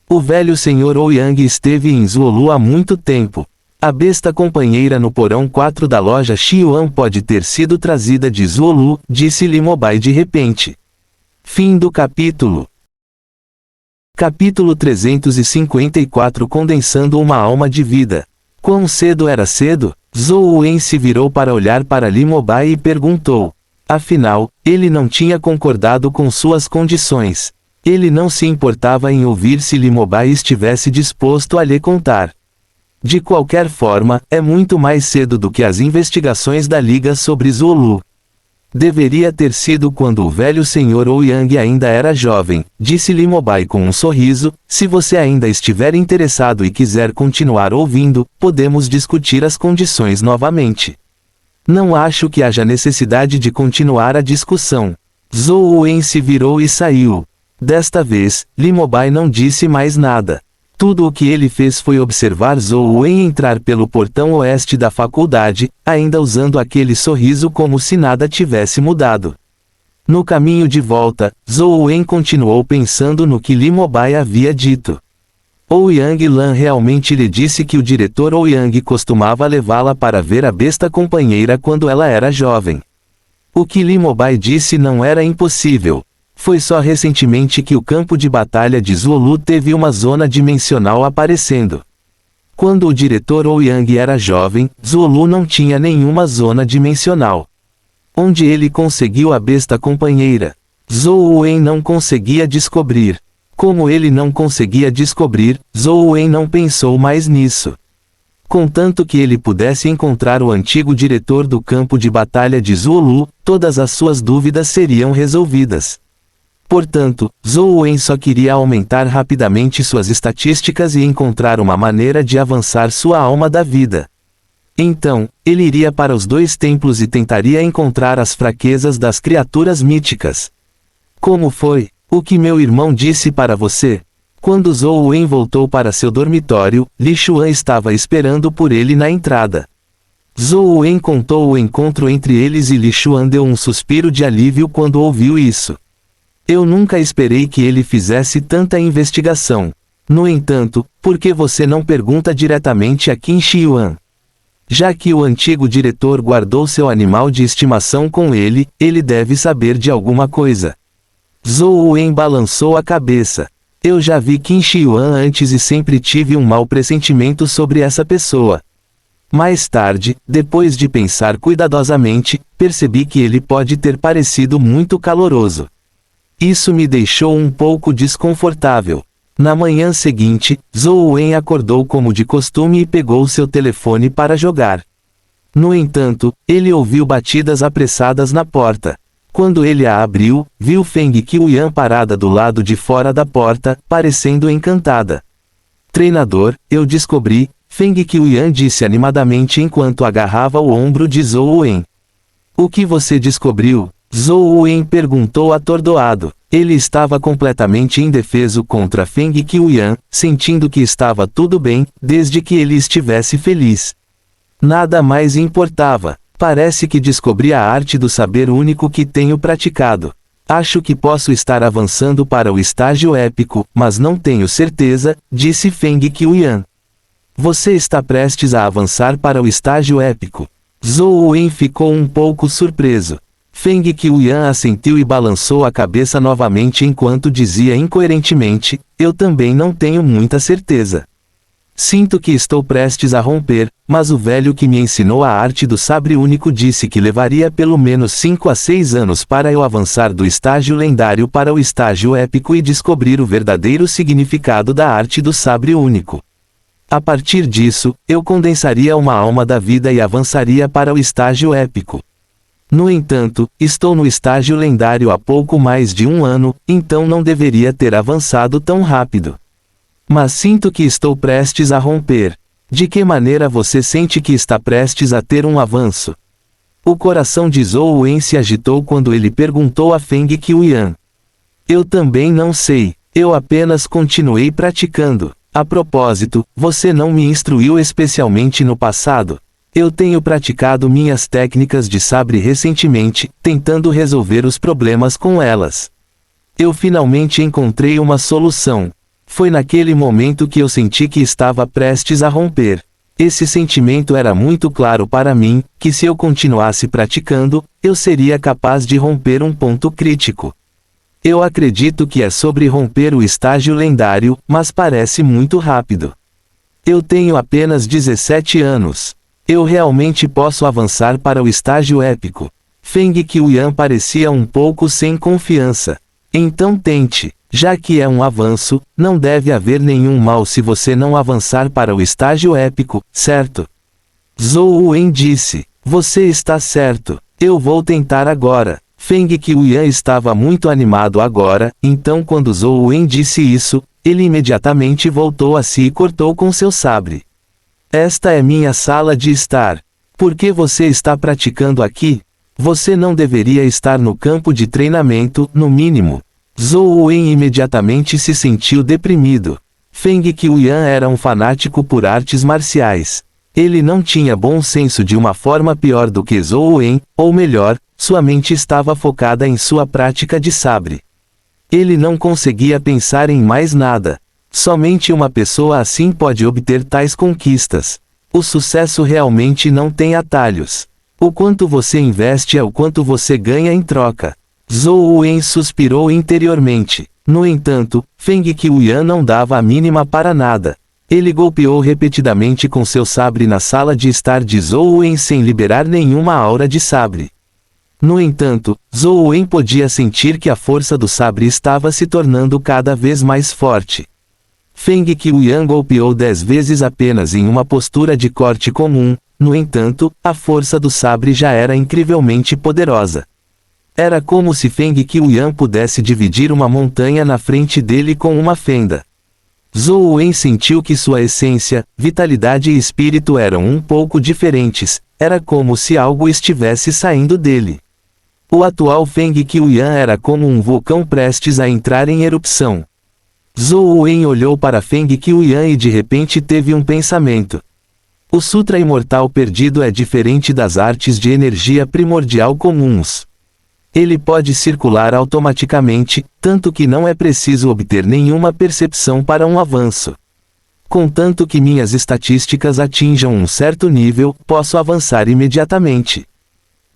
O velho Sr. Ouyang esteve em Zuulu há muito tempo. A besta companheira no porão 4 da loja Xiuan pode ter sido trazida de Zuulu, disse Li-Mobile de repente. Fim do capítulo. Capítulo 354 Condensando uma alma de vida. Quão cedo era cedo? Zhou Wen se virou para olhar para Li-Mobile e perguntou. Afinal, ele não tinha concordado com suas condições. Ele não se importava em ouvir se Li-Mobile estivesse disposto a lhe contar. De qualquer forma, é muito mais cedo do que as investigações da Liga sobre Zuulu. Deveria ter sido quando o velho Sr. Ouyang ainda era jovem, disse Li-Mobile com um sorriso. Se você ainda estiver interessado e quiser continuar ouvindo, podemos discutir as condições novamente. Não acho que haja necessidade de continuar a discussão. Zhou Wen se virou e saiu. Desta vez, Li-Mobile não disse mais nada. Tudo o que ele fez foi observar Zhou Wen entrar pelo portão oeste da faculdade, ainda usando aquele sorriso como se nada tivesse mudado. No caminho de volta, Zhou Wen continuou pensando no que Li-Mobile havia dito. Ouyang Lan realmente lhe disse que o diretor Ouyang costumava levá-la para ver a besta companheira quando ela era jovem. O que Li Mobai disse não era impossível. Foi só recentemente que o campo de batalha de Zuolu teve uma zona dimensional aparecendo. Quando o diretor Ouyang era jovem, Zuolu não tinha nenhuma zona dimensional. Onde ele conseguiu a besta companheira? Zhou Wen não conseguia descobrir. Como ele não conseguia descobrir, Zhou Wen não pensou mais nisso. Contanto que ele pudesse encontrar o antigo diretor do campo de batalha de Zuolu, todas as suas dúvidas seriam resolvidas. Portanto, Zhou Wen só queria aumentar rapidamente suas estatísticas e encontrar uma maneira de avançar sua alma da vida. Então, ele iria para os 2 templos e tentaria encontrar as fraquezas das criaturas míticas. Como foi? O que meu irmão disse para você? Quando Zhou Wen voltou para seu dormitório, Li Xuan estava esperando por ele na entrada. Zhou Wen contou o encontro entre eles e Li Xuan deu um suspiro de alívio quando ouviu isso. Eu nunca esperei que ele fizesse tanta investigação. No entanto, por que você não pergunta diretamente a Qin Shi Yuan? Já que o antigo diretor guardou seu animal de estimação com ele, ele deve saber de alguma coisa. Zhou Wen balançou a cabeça. Eu já vi Qin Shi Yuan antes e sempre tive um mau pressentimento sobre essa pessoa. Mais tarde, depois de pensar cuidadosamente, percebi que ele pode ter parecido muito caloroso. Isso me deixou um pouco desconfortável. Na manhã seguinte, Zhou Wen acordou como de costume e pegou seu telefone para jogar. No entanto, ele ouviu batidas apressadas na porta. Quando ele a abriu, viu Feng Qiuyan parada do lado de fora da porta, parecendo encantada. Treinador, eu descobri, Feng Qiuyan disse animadamente enquanto agarrava o ombro de Zhou Wen. O que você descobriu? Zhou Wen perguntou atordoado. Ele estava completamente indefeso contra Feng Qiuyan, sentindo que estava tudo bem, desde que ele estivesse feliz. Nada mais importava. Parece que descobri a arte do saber único que tenho praticado. Acho que posso estar avançando para o estágio épico, mas não tenho certeza, disse Feng Qiuyan. Você está prestes a avançar para o estágio épico. Zhou Wen ficou um pouco surpreso. Feng Qiuyan assentiu e balançou a cabeça novamente enquanto dizia incoerentemente, eu também não tenho muita certeza. Sinto que estou prestes a romper, mas o velho que me ensinou a arte do sabre único disse que levaria pelo menos 5 a 6 anos para eu avançar do estágio lendário para o estágio épico e descobrir o verdadeiro significado da arte do sabre único. A partir disso, eu condensaria uma alma da vida e avançaria para o estágio épico. No entanto, estou no estágio lendário há pouco mais de 1 ano, então não deveria ter avançado tão rápido. Mas sinto que estou prestes a romper. De que maneira você sente que está prestes a ter um avanço? O coração de Zhou Wen se agitou quando ele perguntou a Feng Qiuyan. Eu também não sei, eu apenas continuei praticando. A propósito, você não me instruiu especialmente no passado. Eu tenho praticado minhas técnicas de sabre recentemente, tentando resolver os problemas com elas. Eu finalmente encontrei uma solução. Foi naquele momento que eu senti que estava prestes a romper. Esse sentimento era muito claro para mim, que se eu continuasse praticando, eu seria capaz de romper um ponto crítico. Eu acredito que é sobre romper o estágio lendário, mas parece muito rápido. Eu tenho apenas 17 anos. Eu realmente posso avançar para o estágio épico. Feng Qiuyan parecia um pouco sem confiança. Então tente. Já que é um avanço, não deve haver nenhum mal se você não avançar para o estágio épico, certo? Zhou Wen disse. Você está certo. Eu vou tentar agora. Feng Qiuyan estava muito animado agora, então quando Zhou Wen disse isso, ele imediatamente voltou a si e cortou com seu sabre. Esta é minha sala de estar. Por que você está praticando aqui? Você não deveria estar no campo de treinamento, no mínimo. Zhou Wen imediatamente se sentiu deprimido. Feng Qiuyan era um fanático por artes marciais. Ele não tinha bom senso de uma forma pior do que Zhou Wen, ou melhor, sua mente estava focada em sua prática de sabre. Ele não conseguia pensar em mais nada. Somente uma pessoa assim pode obter tais conquistas. O sucesso realmente não tem atalhos. O quanto você investe é o quanto você ganha em troca. Zhou Wen suspirou interiormente. No entanto, Feng Qiuyan não dava a mínima para nada. Ele golpeou repetidamente com seu sabre na sala de estar de Zhou Wen sem liberar nenhuma aura de sabre. No entanto, Zhou Wen podia sentir que a força do sabre estava se tornando cada vez mais forte. Feng Qiuyan golpeou 10 vezes apenas em uma postura de corte comum, no entanto, a força do sabre já era incrivelmente poderosa. Era como se Feng Qiuyan pudesse dividir uma montanha na frente dele com uma fenda. Zhou Wen sentiu que sua essência, vitalidade e espírito eram um pouco diferentes, era como se algo estivesse saindo dele. O atual Feng Qiuyan era como um vulcão prestes a entrar em erupção. Zhou Wen olhou para Feng Qiuyan e de repente teve um pensamento. O Sutra Imortal Perdido é diferente das artes de energia primordial comuns. Ele pode circular automaticamente, tanto que não é preciso obter nenhuma percepção para um avanço. Contanto que minhas estatísticas atinjam um certo nível, posso avançar imediatamente.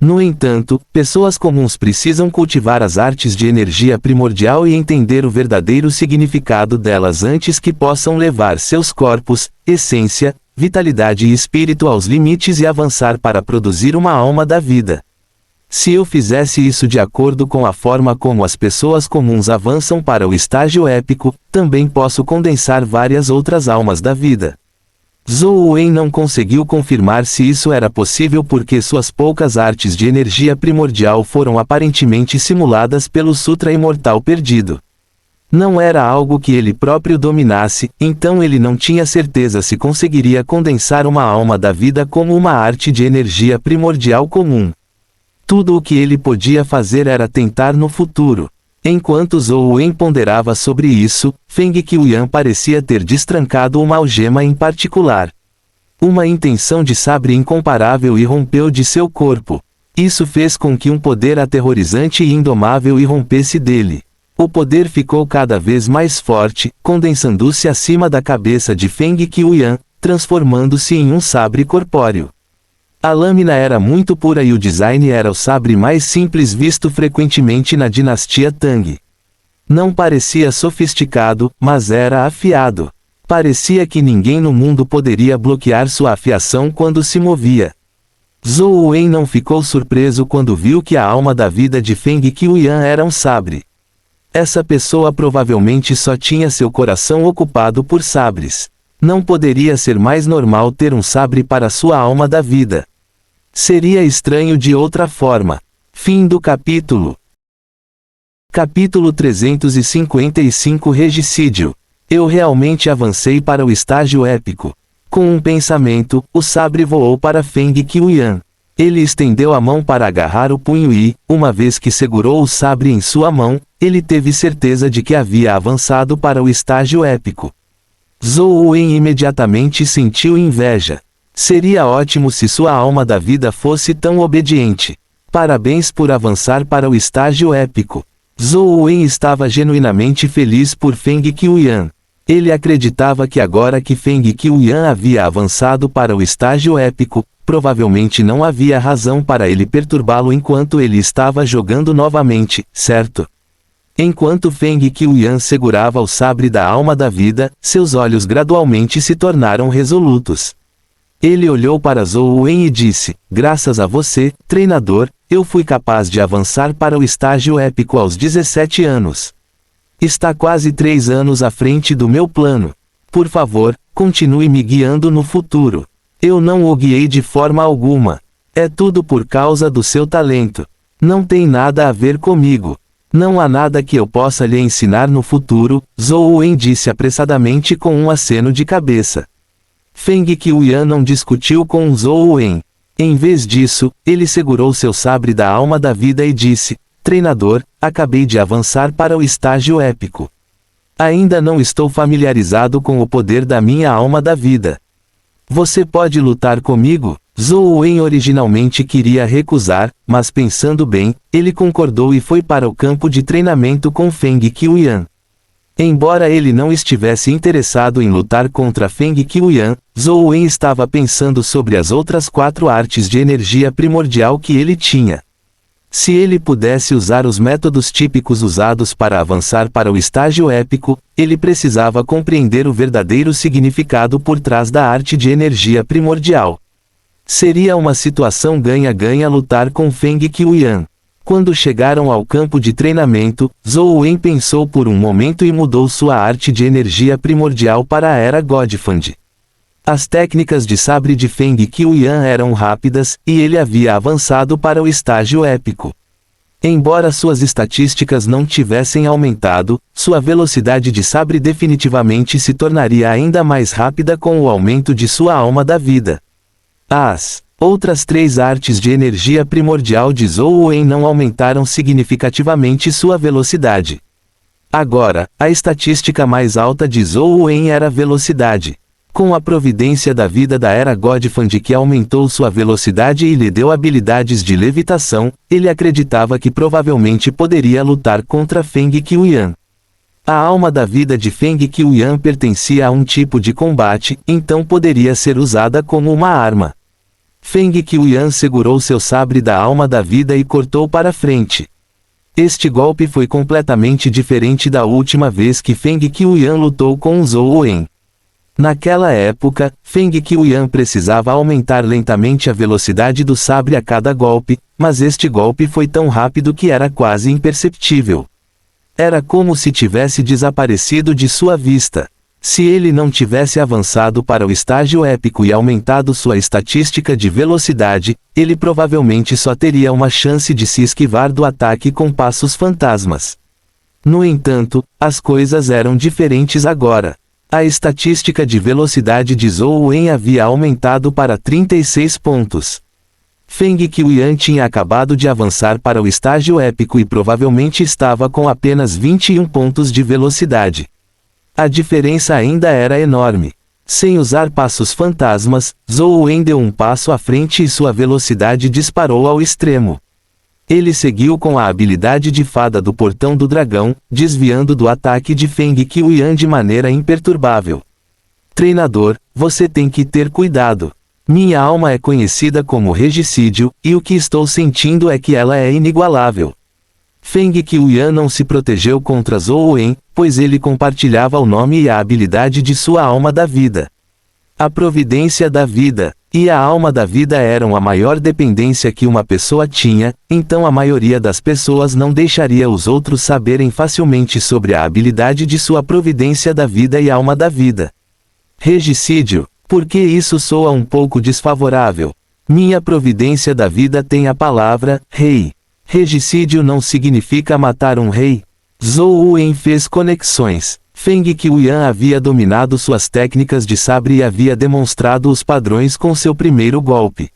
No entanto, pessoas comuns precisam cultivar as artes de energia primordial e entender o verdadeiro significado delas antes que possam levar seus corpos, essência, vitalidade e espírito aos limites e avançar para produzir uma alma da vida. Se eu fizesse isso de acordo com a forma como as pessoas comuns avançam para o estágio épico, também posso condensar várias outras almas da vida. Zhou Wen não conseguiu confirmar se isso era possível porque suas poucas artes de energia primordial foram aparentemente simuladas pelo Sutra Imortal Perdido. Não era algo que ele próprio dominasse, então ele não tinha certeza se conseguiria condensar uma alma da vida como uma arte de energia primordial comum. Tudo o que ele podia fazer era tentar no futuro. Enquanto Zhou Wen ponderava sobre isso, Feng Qiuyan parecia ter destrancado uma algema em particular. Uma intenção de sabre incomparável irrompeu de seu corpo. Isso fez com que um poder aterrorizante e indomável irrompesse dele. O poder ficou cada vez mais forte, condensando-se acima da cabeça de Feng Qiuyan, transformando-se em um sabre corpóreo. A lâmina era muito pura e o design era o sabre mais simples visto frequentemente na dinastia Tang. Não parecia sofisticado, mas era afiado. Parecia que ninguém no mundo poderia bloquear sua afiação quando se movia. Zhou Wen não ficou surpreso quando viu que a alma da vida de Feng Qiuyan era um sabre. Essa pessoa provavelmente só tinha seu coração ocupado por sabres. Não poderia ser mais normal ter um sabre para sua alma da vida. Seria estranho de outra forma. Fim do capítulo. Capítulo 355 Regicídio. Eu realmente avancei para o estágio épico. Com um pensamento, o sabre voou para Feng Qiuyan. Ele estendeu a mão para agarrar o punho e, uma vez que segurou o sabre em sua mão, ele teve certeza de que havia avançado para o estágio épico. Zhou Wen imediatamente sentiu inveja. Seria ótimo se sua alma da vida fosse tão obediente. Parabéns por avançar para o estágio épico. Zhou Wen estava genuinamente feliz por Feng Qiuyan. Ele acreditava que agora que Feng Qiuyan havia avançado para o estágio épico, provavelmente não havia razão para ele perturbá-lo enquanto ele estava jogando novamente, certo? Enquanto Feng Qiuyan segurava o sabre da alma da vida, seus olhos gradualmente se tornaram resolutos. Ele olhou para Zhou Wen e disse, graças a você, treinador, eu fui capaz de avançar para o estágio épico aos 17 anos. Está quase 3 anos à frente do meu plano. Por favor, continue me guiando no futuro. Eu não o guiei de forma alguma. É tudo por causa do seu talento. Não tem nada a ver comigo. Não há nada que eu possa lhe ensinar no futuro, Zhou Wen disse apressadamente com um aceno de cabeça. Feng Qiuyan não discutiu com Zhou Wen. Em vez disso, ele segurou seu sabre da alma da vida e disse, treinador, acabei de avançar para o estágio épico. Ainda não estou familiarizado com o poder da minha alma da vida. Você pode lutar comigo? Zhou Wen originalmente queria recusar, mas pensando bem, ele concordou e foi para o campo de treinamento com Feng Qiuyan. Embora ele não estivesse interessado em lutar contra Feng Qiuyan, Zhou Wen estava pensando sobre as outras 4 artes de energia primordial que ele tinha. Se ele pudesse usar os métodos típicos usados para avançar para o estágio épico, ele precisava compreender o verdadeiro significado por trás da arte de energia primordial. Seria uma situação ganha-ganha lutar com Feng Qiuyan. Quando chegaram ao campo de treinamento, Zhou Wen pensou por um momento e mudou sua arte de energia primordial para a Era Godfand. As técnicas de sabre de Feng Qiuyan eram rápidas, e ele havia avançado para o estágio épico. Embora suas estatísticas não tivessem aumentado, sua velocidade de sabre definitivamente se tornaria ainda mais rápida com o aumento de sua alma da vida. As outras 3 artes de energia primordial de Zhou Wen não aumentaram significativamente sua velocidade. Agora, a estatística mais alta de Zhou Wen era velocidade. Com a providência da vida da Era Godfand que aumentou sua velocidade e lhe deu habilidades de levitação, ele acreditava que provavelmente poderia lutar contra Feng Qiuyan. A alma da vida de Feng Qiuyan pertencia a um tipo de combate, então poderia ser usada como uma arma. Feng Qiuyan segurou seu sabre da alma da vida e cortou para frente. Este golpe foi completamente diferente da última vez que Feng Qiuyan lutou com Zhou Wen. Naquela época, Feng Qiuyan precisava aumentar lentamente a velocidade do sabre a cada golpe, mas este golpe foi tão rápido que era quase imperceptível. Era como se tivesse desaparecido de sua vista. Se ele não tivesse avançado para o estágio épico e aumentado sua estatística de velocidade, ele provavelmente só teria uma chance de se esquivar do ataque com passos fantasmas. No entanto, as coisas eram diferentes agora. A estatística de velocidade de Zhou Wen havia aumentado para 36 pontos. Feng Qiuyan tinha acabado de avançar para o estágio épico e provavelmente estava com apenas 21 pontos de velocidade. A diferença ainda era enorme. Sem usar passos fantasmas, Zhou Wen deu um passo à frente e sua velocidade disparou ao extremo. Ele seguiu com a habilidade de fada do portão do dragão, desviando do ataque de Feng Qiuyan de maneira imperturbável. Treinador, você tem que ter cuidado. Minha alma é conhecida como regicídio, e o que estou sentindo é que ela é inigualável. Feng Qiuyan não se protegeu contra Zhou Wen, pois ele compartilhava o nome e a habilidade de sua alma da vida. A providência da vida e a alma da vida eram a maior dependência que uma pessoa tinha, então a maioria das pessoas não deixaria os outros saberem facilmente sobre a habilidade de sua providência da vida e alma da vida. Regicídio, por que isso soa um pouco desfavorável? Minha providência da vida tem a palavra rei. Regicídio não significa matar um rei. Zhou Wen fez conexões. Feng Qiuyan havia dominado suas técnicas de sabre e havia demonstrado os padrões com seu primeiro golpe.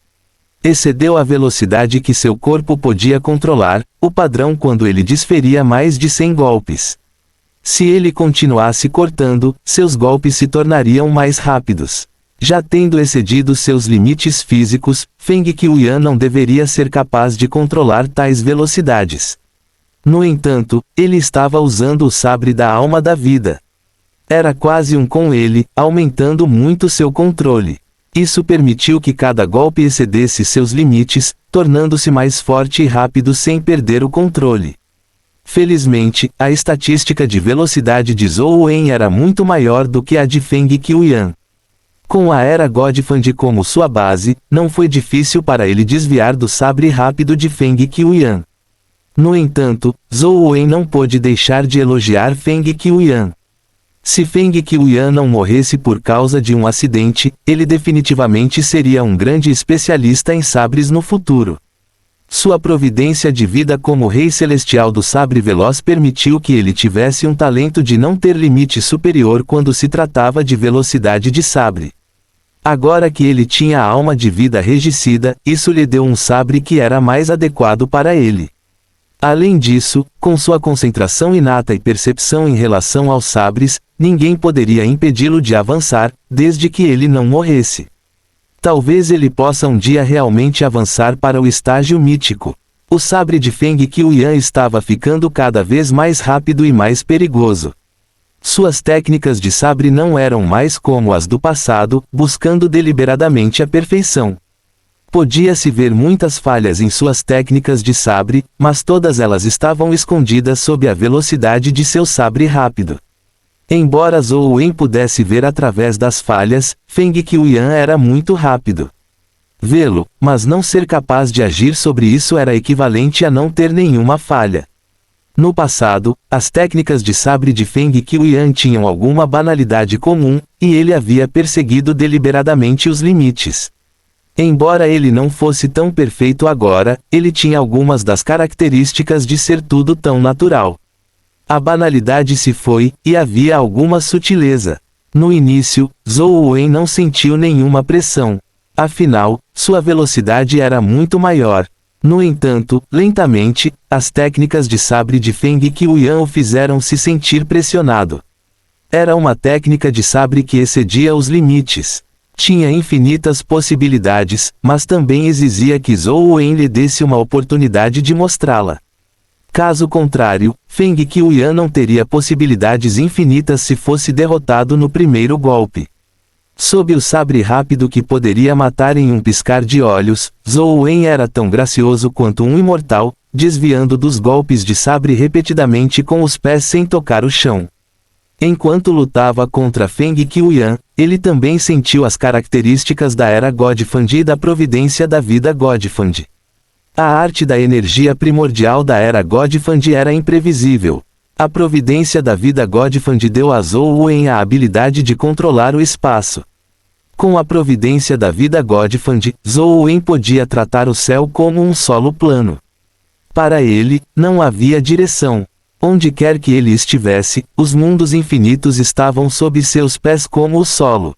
Excedeu a velocidade que seu corpo podia controlar, o padrão quando ele desferia mais de 100 golpes. Se ele continuasse cortando, seus golpes se tornariam mais rápidos. Já tendo excedido seus limites físicos, Feng Qiuyan não deveria ser capaz de controlar tais velocidades. No entanto, ele estava usando o sabre da alma da vida. Era quase um com ele, aumentando muito seu controle. Isso permitiu que cada golpe excedesse seus limites, tornando-se mais forte e rápido sem perder o controle. Felizmente, a estatística de velocidade de Zhou Wen era muito maior do que a de Feng Qiuyan. Com a Era Godfand como sua base, não foi difícil para ele desviar do sabre rápido de Feng Qiuyan. No entanto, Zhou Wen não pôde deixar de elogiar Feng Qiuyan. Se Feng Qiuyan não morresse por causa de um acidente, ele definitivamente seria um grande especialista em sabres no futuro. Sua providência de vida como Rei Celestial do Sabre Veloz permitiu que ele tivesse um talento de não ter limite superior quando se tratava de velocidade de sabre. Agora que ele tinha a alma de vida regicida, isso lhe deu um sabre que era mais adequado para ele. Além disso, com sua concentração inata e percepção em relação aos sabres, ninguém poderia impedi-lo de avançar, desde que ele não morresse. Talvez ele possa um dia realmente avançar para o estágio mítico. O sabre de Feng Qiuyan estava ficando cada vez mais rápido e mais perigoso. Suas técnicas de sabre não eram mais como as do passado, buscando deliberadamente a perfeição. Podia-se ver muitas falhas em suas técnicas de sabre, mas todas elas estavam escondidas sob a velocidade de seu sabre rápido. Embora Zhou Wen pudesse ver através das falhas, Feng Qiuyan era muito rápido. Vê-lo, mas não ser capaz de agir sobre isso era equivalente a não ter nenhuma falha. No passado, as técnicas de sabre de Feng Qiuyan tinham alguma banalidade comum, e ele havia perseguido deliberadamente os limites. Embora ele não fosse tão perfeito agora, ele tinha algumas das características de ser tudo tão natural. A banalidade se foi, e havia alguma sutileza. No início, Zhou Wen não sentiu nenhuma pressão. Afinal, sua velocidade era muito maior. No entanto, lentamente, as técnicas de sabre de Feng Qiuyan o fizeram se sentir pressionado. Era uma técnica de sabre que excedia os limites. Tinha infinitas possibilidades, mas também exigia que Zhou Wen lhe desse uma oportunidade de mostrá-la. Caso contrário, Feng Qiuyan não teria possibilidades infinitas se fosse derrotado no primeiro golpe. Sob o sabre rápido que poderia matar em um piscar de olhos, Zhou Wen era tão gracioso quanto um imortal, desviando dos golpes de sabre repetidamente com os pés sem tocar o chão. Enquanto lutava contra Feng Qiuyan, ele também sentiu as características da Era Godfand e da providência da vida Godfand. A arte da energia primordial da Era Godfand era imprevisível. A providência da vida Godfand deu a Zhou Wen a habilidade de controlar o espaço. Com a providência da vida Godfand, Zhou Wen podia tratar o céu como um solo plano. Para ele, não havia direção. Onde quer que ele estivesse, os mundos infinitos estavam sob seus pés como o solo.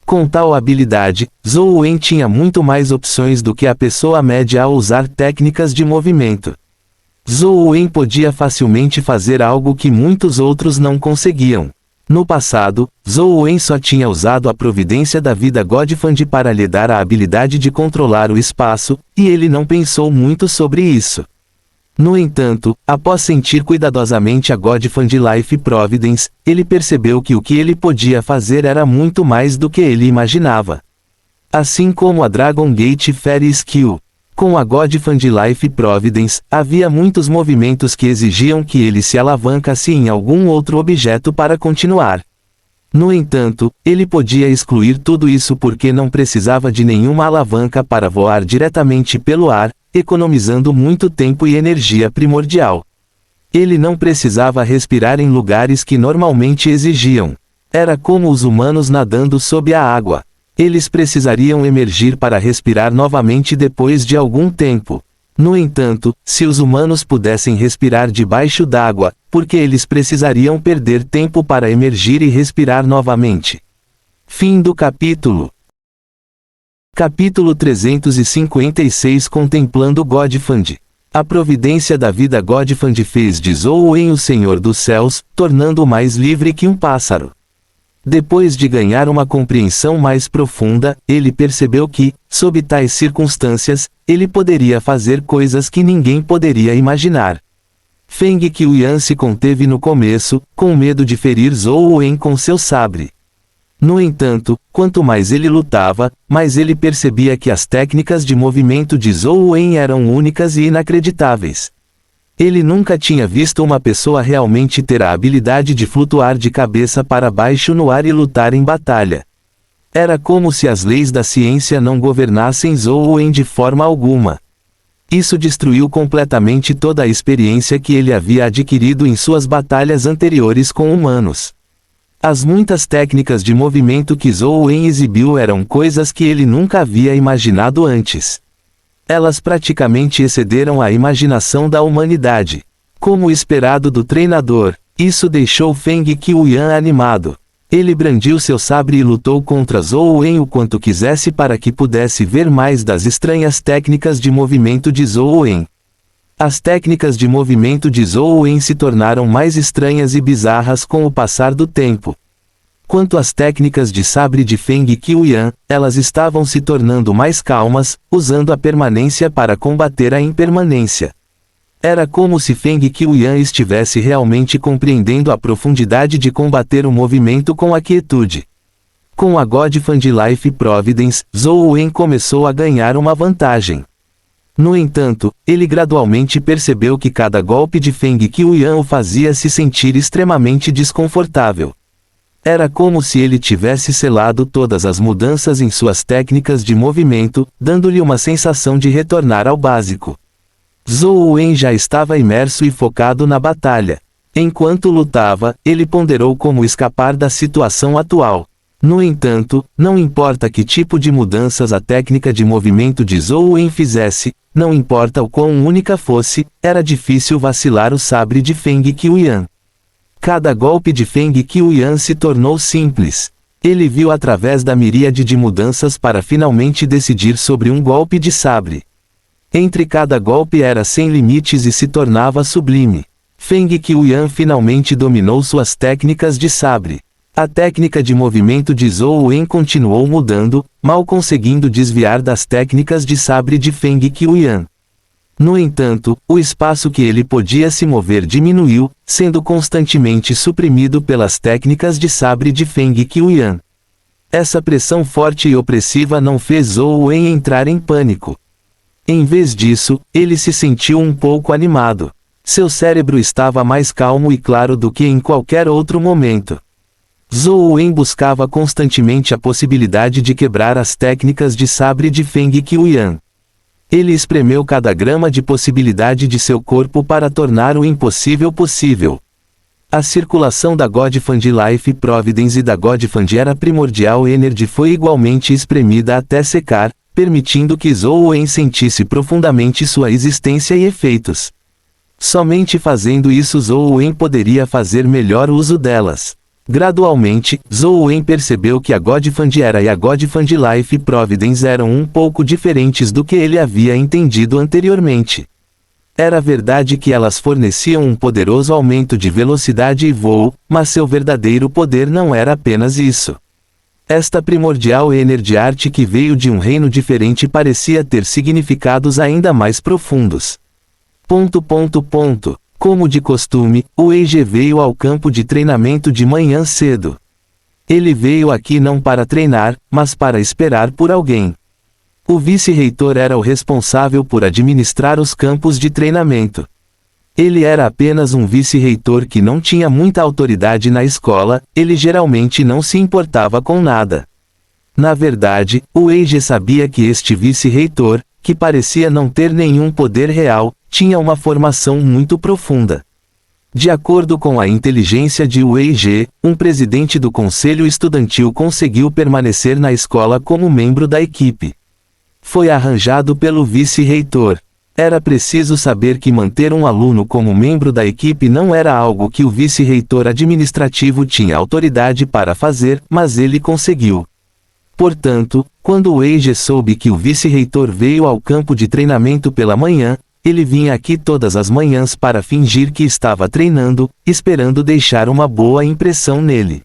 Com tal habilidade, Zhou Wen tinha muito mais opções do que a pessoa média ao usar técnicas de movimento. Zhou Wen podia facilmente fazer algo que muitos outros não conseguiam. No passado, Zhou Wen só tinha usado a providência da vida Godfand para lhe dar a habilidade de controlar o espaço, e ele não pensou muito sobre isso. No entanto, após sentir cuidadosamente a Godfand Life Providence, ele percebeu que o que ele podia fazer era muito mais do que ele imaginava. Assim como a Dragon Gate Fairy Skill. Com a Godfand Life Providence, havia muitos movimentos que exigiam que ele se alavancasse em algum outro objeto para continuar. No entanto, ele podia excluir tudo isso porque não precisava de nenhuma alavanca para voar diretamente pelo ar, economizando muito tempo e energia primordial. Ele não precisava respirar em lugares que normalmente exigiam. Era como os humanos nadando sob a água. Eles precisariam emergir para respirar novamente depois de algum tempo. No entanto, se os humanos pudessem respirar debaixo d'água, por que eles precisariam perder tempo para emergir e respirar novamente? Fim do capítulo. Capítulo 356 Contemplando Godfand. A providência da vida Godfand fez de Zhou Wen o Senhor dos Céus, tornando-o mais livre que um pássaro. Depois de ganhar uma compreensão mais profunda, ele percebeu que, sob tais circunstâncias, ele poderia fazer coisas que ninguém poderia imaginar. Feng Qiuyan se conteve no começo, com medo de ferir Zhou Wen com seu sabre. No entanto, quanto mais ele lutava, mais ele percebia que as técnicas de movimento de Zhou Wen eram únicas e inacreditáveis. Ele nunca tinha visto uma pessoa realmente ter a habilidade de flutuar de cabeça para baixo no ar e lutar em batalha. Era como se as leis da ciência não governassem Zhou Wen de forma alguma. Isso destruiu completamente toda a experiência que ele havia adquirido em suas batalhas anteriores com humanos. As muitas técnicas de movimento que Zhou Wen exibiu eram coisas que ele nunca havia imaginado antes. Elas praticamente excederam a imaginação da humanidade. Como esperado do treinador, isso deixou Feng Qiuyan animado. Ele brandiu seu sabre e lutou contra Zhou Wen o quanto quisesse para que pudesse ver mais das estranhas técnicas de movimento de Zhou Wen. As técnicas de movimento de Zhou Wen se tornaram mais estranhas e bizarras com o passar do tempo. Quanto às técnicas de sabre de Feng Qiuyan, elas estavam se tornando mais calmas, usando a permanência para combater a impermanência. Era como se Feng Qiuyan estivesse realmente compreendendo a profundidade de combater o movimento com a quietude. Com a God Fund Life Providence, Zhou Wen começou a ganhar uma vantagem. No entanto, ele gradualmente percebeu que cada golpe de Feng Qiuyan o fazia se sentir extremamente desconfortável. Era como se ele tivesse selado todas as mudanças em suas técnicas de movimento, dando-lhe uma sensação de retornar ao básico. Zhou Wen já estava imerso e focado na batalha. Enquanto lutava, ele ponderou como escapar da situação atual. No entanto, não importa que tipo de mudanças a técnica de movimento de Zhou Wen fizesse, não importa o quão única fosse, era difícil vacilar o sabre de Feng Qiuyan. Cada golpe de Feng Qiuyan se tornou simples. Ele viu através da miríade de mudanças para finalmente decidir sobre um golpe de sabre. Entre cada golpe era sem limites e se tornava sublime. Feng Qiuyan finalmente dominou suas técnicas de sabre. A técnica de movimento de Zhou Wen continuou mudando, mal conseguindo desviar das técnicas de sabre de Feng Qiuyan. No entanto, o espaço que ele podia se mover diminuiu, sendo constantemente suprimido pelas técnicas de sabre de Feng Qiuyan. Essa pressão forte e opressiva não fez Zhou Wen entrar em pânico. Em vez disso, ele se sentiu um pouco animado. Seu cérebro estava mais calmo e claro do que em qualquer outro momento. Zhou Wen buscava constantemente a possibilidade de quebrar as técnicas de sabre de Feng Qiuyan. Ele espremeu cada grama de possibilidade de seu corpo para tornar o impossível possível. A circulação da God Fund Life Providence e da God Fund Era Primordial Energy foi igualmente espremida até secar, permitindo que Zhou Wen sentisse profundamente sua existência e efeitos. Somente fazendo isso Zhou Wen poderia fazer melhor uso delas. Gradualmente, Zhou Wen percebeu que a God Fund Era e a God Fund Life Providence eram um pouco diferentes do que ele havia entendido anteriormente. Era verdade que elas forneciam um poderoso aumento de velocidade e voo, mas seu verdadeiro poder não era apenas isso. Esta primordial Energy Art que veio de um reino diferente parecia ter significados ainda mais profundos. Como de costume, o EG veio ao campo de treinamento de manhã cedo. Ele veio aqui não para treinar, mas para esperar por alguém. O vice-reitor era o responsável por administrar os campos de treinamento. Ele era apenas um vice-reitor que não tinha muita autoridade na escola, ele geralmente não se importava com nada. Na verdade, o EG sabia que este vice-reitor, que parecia não ter nenhum poder real, tinha uma formação muito profunda. De acordo com a inteligência de Wei, um presidente do conselho estudantil conseguiu permanecer na escola como membro da equipe. Foi arranjado pelo vice-reitor. Era preciso saber que manter um aluno como membro da equipe não era algo que o vice-reitor administrativo tinha autoridade para fazer, mas ele conseguiu. Portanto, quando Wei soube que o vice-reitor veio ao campo de treinamento pela manhã, ele vinha aqui todas as manhãs para fingir que estava treinando, esperando deixar uma boa impressão nele.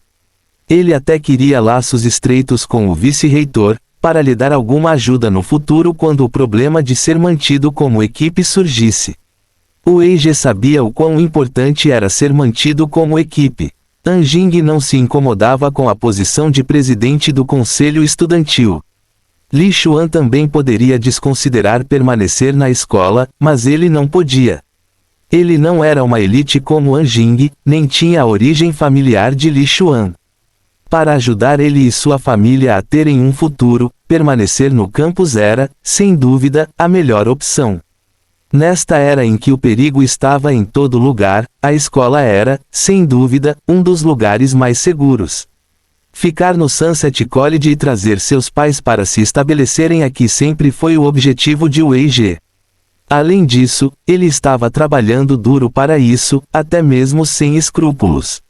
Ele até queria laços estreitos com o vice-reitor, para lhe dar alguma ajuda no futuro quando o problema de ser mantido como equipe surgisse. O Eiji sabia o quão importante era ser mantido como equipe. Anjing não se incomodava com a posição de presidente do conselho estudantil. Li Xuan também poderia desconsiderar permanecer na escola, mas ele não podia. Ele não era uma elite como Anjing, nem tinha a origem familiar de Li Xuan. Para ajudar ele e sua família a terem um futuro, permanecer no campus era, sem dúvida, a melhor opção. Nesta era em que o perigo estava em todo lugar, a escola era, sem dúvida, um dos lugares mais seguros. Ficar no Sunset College e trazer seus pais para se estabelecerem aqui sempre foi o objetivo de Wei. Além disso, ele estava trabalhando duro para isso, até mesmo sem escrúpulos.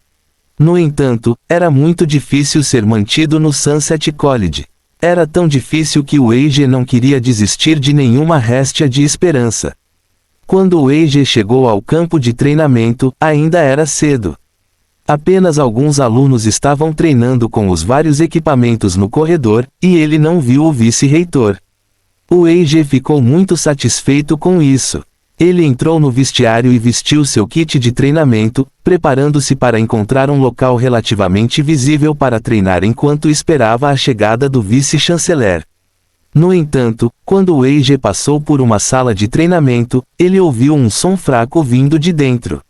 No entanto, era muito difícil ser mantido no Sunset College. Era tão difícil que Wei não queria desistir de nenhuma réstia de esperança. Quando Wei chegou ao campo de treinamento, ainda era cedo. Apenas alguns alunos estavam treinando com os vários equipamentos no corredor, e ele não viu o vice-reitor. O Wei ficou muito satisfeito com isso. Ele entrou no vestiário e vestiu seu kit de treinamento, preparando-se para encontrar um local relativamente visível para treinar enquanto esperava a chegada do vice-chanceler. No entanto, quando Weige passou por uma sala de treinamento, ele ouviu um som fraco vindo de dentro.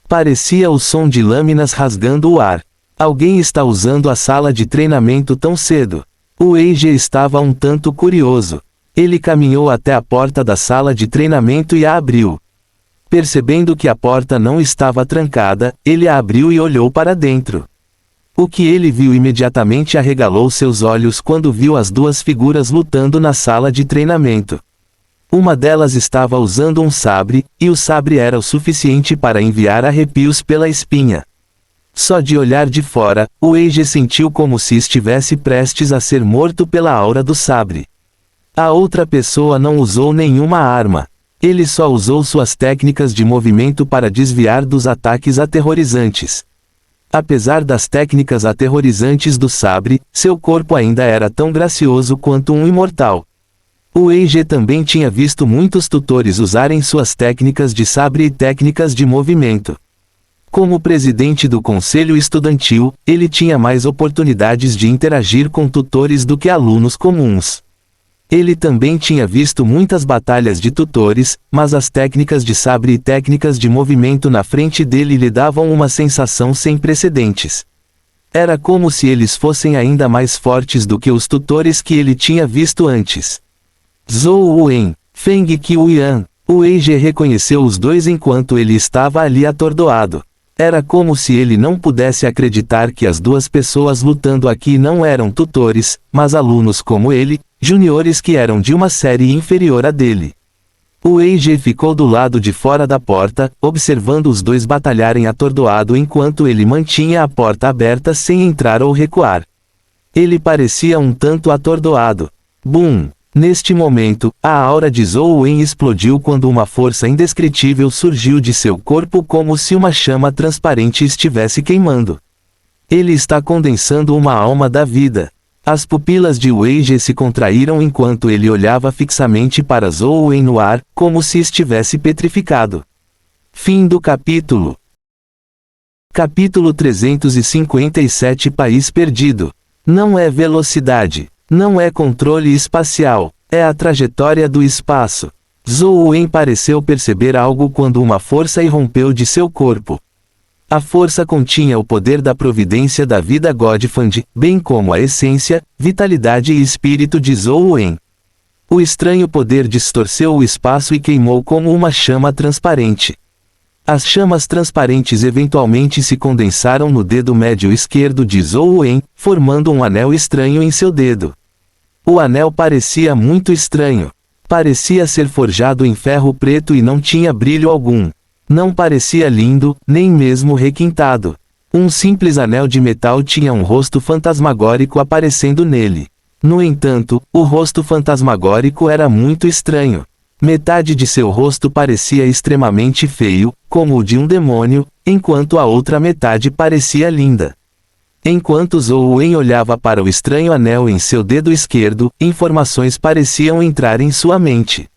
Parecia o som de lâminas rasgando o ar. Alguém está usando a sala de treinamento tão cedo. Weige estava um tanto curioso. Ele caminhou até a porta da sala de treinamento e a abriu. Percebendo que a porta não estava trancada, ele a abriu e olhou para dentro. O que ele viu imediatamente arregalou seus olhos quando viu as duas figuras lutando na sala de treinamento. Uma delas estava usando um sabre, e o sabre era o suficiente para enviar arrepios pela espinha. Só de olhar de fora, Weige sentiu como se estivesse prestes a ser morto pela aura do sabre. A outra pessoa não usou nenhuma arma. Ele só usou suas técnicas de movimento para desviar dos ataques aterrorizantes. Apesar das técnicas aterrorizantes do sabre, seu corpo ainda era tão gracioso quanto um imortal. Weige também tinha visto muitos tutores usarem suas técnicas de sabre e técnicas de movimento. Como presidente do conselho estudantil, ele tinha mais oportunidades de interagir com tutores do que alunos comuns. Ele também tinha visto muitas batalhas de tutores, mas as técnicas de sabre e técnicas de movimento na frente dele lhe davam uma sensação sem precedentes. Era como se eles fossem ainda mais fortes do que os tutores que ele tinha visto antes. Zhou Wen, Feng Qiuyan. Weige reconheceu os dois enquanto ele estava ali atordoado. Era como se ele não pudesse acreditar que as duas pessoas lutando aqui não eram tutores, mas alunos como ele, juniores que eram de uma série inferior à dele. Weige ficou do lado de fora da porta, observando os dois batalharem atordoado enquanto ele mantinha a porta aberta sem entrar ou recuar. Ele parecia um tanto atordoado. Bum! Neste momento, a aura de Zhou Wen explodiu quando uma força indescritível surgiu de seu corpo como se uma chama transparente estivesse queimando. Ele está condensando uma alma da vida. As pupilas de Weige se contraíram enquanto ele olhava fixamente para Zhou Wen no ar, como se estivesse petrificado. Fim do capítulo. Capítulo 357. País Perdido. Não é velocidade. Não é controle espacial, é a trajetória do espaço. Zhou Wen pareceu perceber algo quando uma força irrompeu de seu corpo. A força continha o poder da providência da vida Godfand, bem como a essência, vitalidade e espírito de Zhou Wen. O estranho poder distorceu o espaço e queimou como uma chama transparente. As chamas transparentes eventualmente se condensaram no dedo médio esquerdo de Zhou Wen, formando um anel estranho em seu dedo. O anel parecia muito estranho. Parecia ser forjado em ferro preto e não tinha brilho algum. Não parecia lindo, nem mesmo requintado. Um simples anel de metal tinha um rosto fantasmagórico aparecendo nele. No entanto, o rosto fantasmagórico era muito estranho. Metade de seu rosto parecia extremamente feio, como o de um demônio, enquanto a outra metade parecia linda. Enquanto Zhou Wen olhava para o estranho anel em seu dedo esquerdo, informações pareciam entrar em sua mente.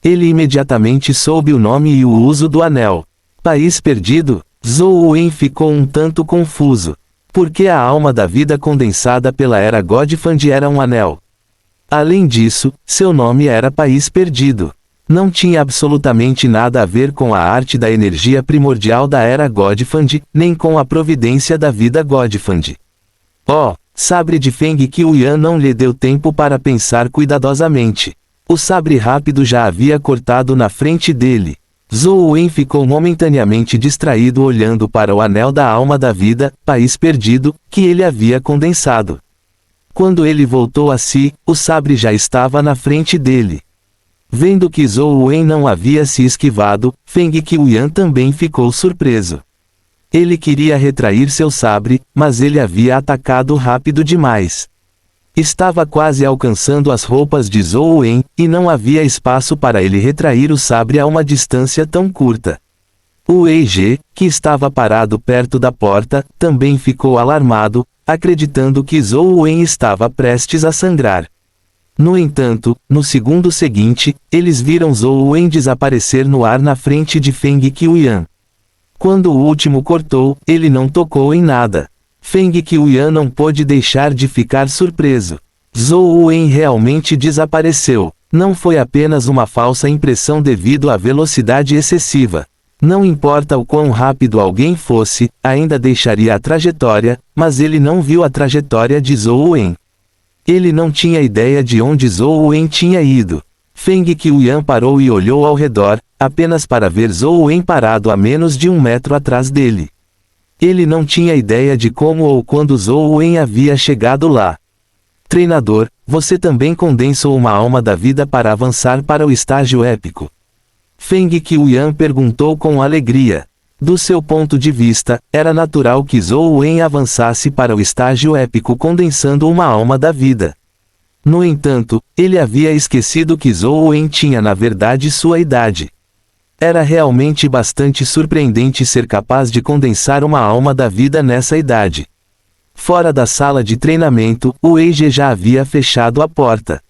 Ele imediatamente soube o nome e o uso do anel. País Perdido? Zhou Wen ficou um tanto confuso. Porque a alma da vida condensada pela era Godfand era um anel. Além disso, seu nome era País Perdido. Não tinha absolutamente nada a ver com a arte da energia primordial da era Godfand, nem com a providência da vida Godfand. Sabre de Feng Qiuyan não lhe deu tempo para pensar cuidadosamente. O sabre rápido já havia cortado na frente dele. Zhou Wen ficou momentaneamente distraído olhando para o anel da alma da vida, País Perdido, que ele havia condensado. Quando ele voltou a si, o sabre já estava na frente dele. Vendo que Zhou Wen não havia se esquivado, Feng Qiuyan também ficou surpreso. Ele queria retrair seu sabre, mas ele havia atacado rápido demais. Estava quase alcançando as roupas de Zhou Wen, e não havia espaço para ele retrair o sabre a uma distância tão curta. Weige, que estava parado perto da porta, também ficou alarmado, acreditando que Zhou Wen estava prestes a sangrar. No entanto, no segundo seguinte, eles viram Zhou Wen desaparecer no ar na frente de Feng Qiuyan. Quando o último cortou, ele não tocou em nada. Feng Qiuyan não pôde deixar de ficar surpreso. Zhou Wen realmente desapareceu. Não foi apenas uma falsa impressão devido à velocidade excessiva. Não importa o quão rápido alguém fosse, ainda deixaria a trajetória, mas ele não viu a trajetória de Zhou Wen. Ele não tinha ideia de onde Zhou Wen tinha ido. Feng Qiuyan parou e olhou ao redor, apenas para ver Zhou Wen parado a menos de 1 metro atrás dele. Ele não tinha ideia de como ou quando Zhou Wen havia chegado lá. Treinador, você também condensou uma alma da vida para avançar para o estágio épico? Feng Qiuyan perguntou com alegria. Do seu ponto de vista, era natural que Zhou Wen avançasse para o estágio épico condensando uma alma da vida. No entanto, ele havia esquecido que Zhou Wen tinha na verdade sua idade. Era realmente bastante surpreendente ser capaz de condensar uma alma da vida nessa idade. Fora da sala de treinamento, o Eiji já havia fechado a porta.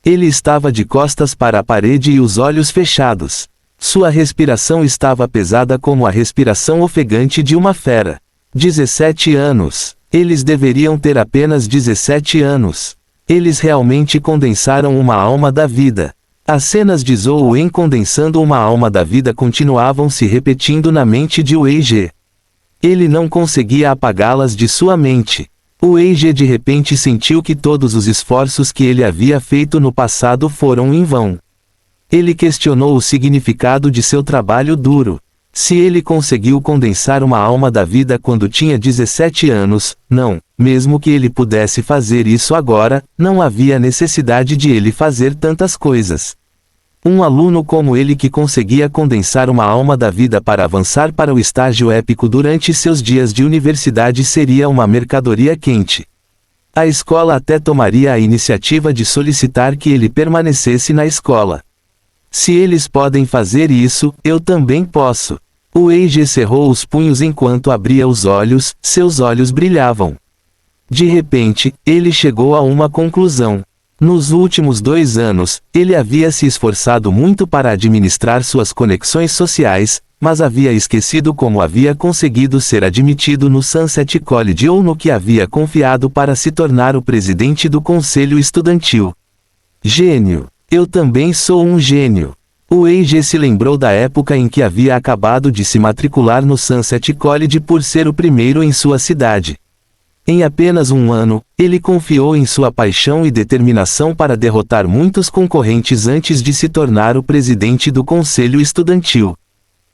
Ele estava de costas para a parede e os olhos fechados. Sua respiração estava pesada como a respiração ofegante de uma fera. 17 anos. Eles deveriam ter apenas 17 anos. Eles realmente condensaram uma alma da vida. As cenas de Zhou Wen condensando uma alma da vida continuavam se repetindo na mente de Weige. Ele não conseguia apagá-las de sua mente. Weige de repente sentiu que todos os esforços que ele havia feito no passado foram em vão. Ele questionou o significado de seu trabalho duro. Se ele conseguiu condensar uma alma da vida quando tinha 17 anos, mesmo que ele pudesse fazer isso agora, não havia necessidade de ele fazer tantas coisas. Um aluno como ele que conseguia condensar uma alma da vida para avançar para o estágio épico durante seus dias de universidade seria uma mercadoria quente. A escola até tomaria a iniciativa de solicitar que ele permanecesse na escola. Se eles podem fazer isso, eu também posso. O Eiji cerrou os punhos enquanto abria os olhos, seus olhos brilhavam. De repente, ele chegou a uma conclusão. Nos últimos 2 anos, ele havia se esforçado muito para administrar suas conexões sociais, mas havia esquecido como havia conseguido ser admitido no Sunset College ou no que havia confiado para se tornar o presidente do conselho estudantil. Gênio. Eu também sou um gênio. O Eiji se lembrou da época em que havia acabado de se matricular no Sunset College por ser o primeiro em sua cidade. Em apenas 1 ano, ele confiou em sua paixão e determinação para derrotar muitos concorrentes antes de se tornar o presidente do conselho estudantil.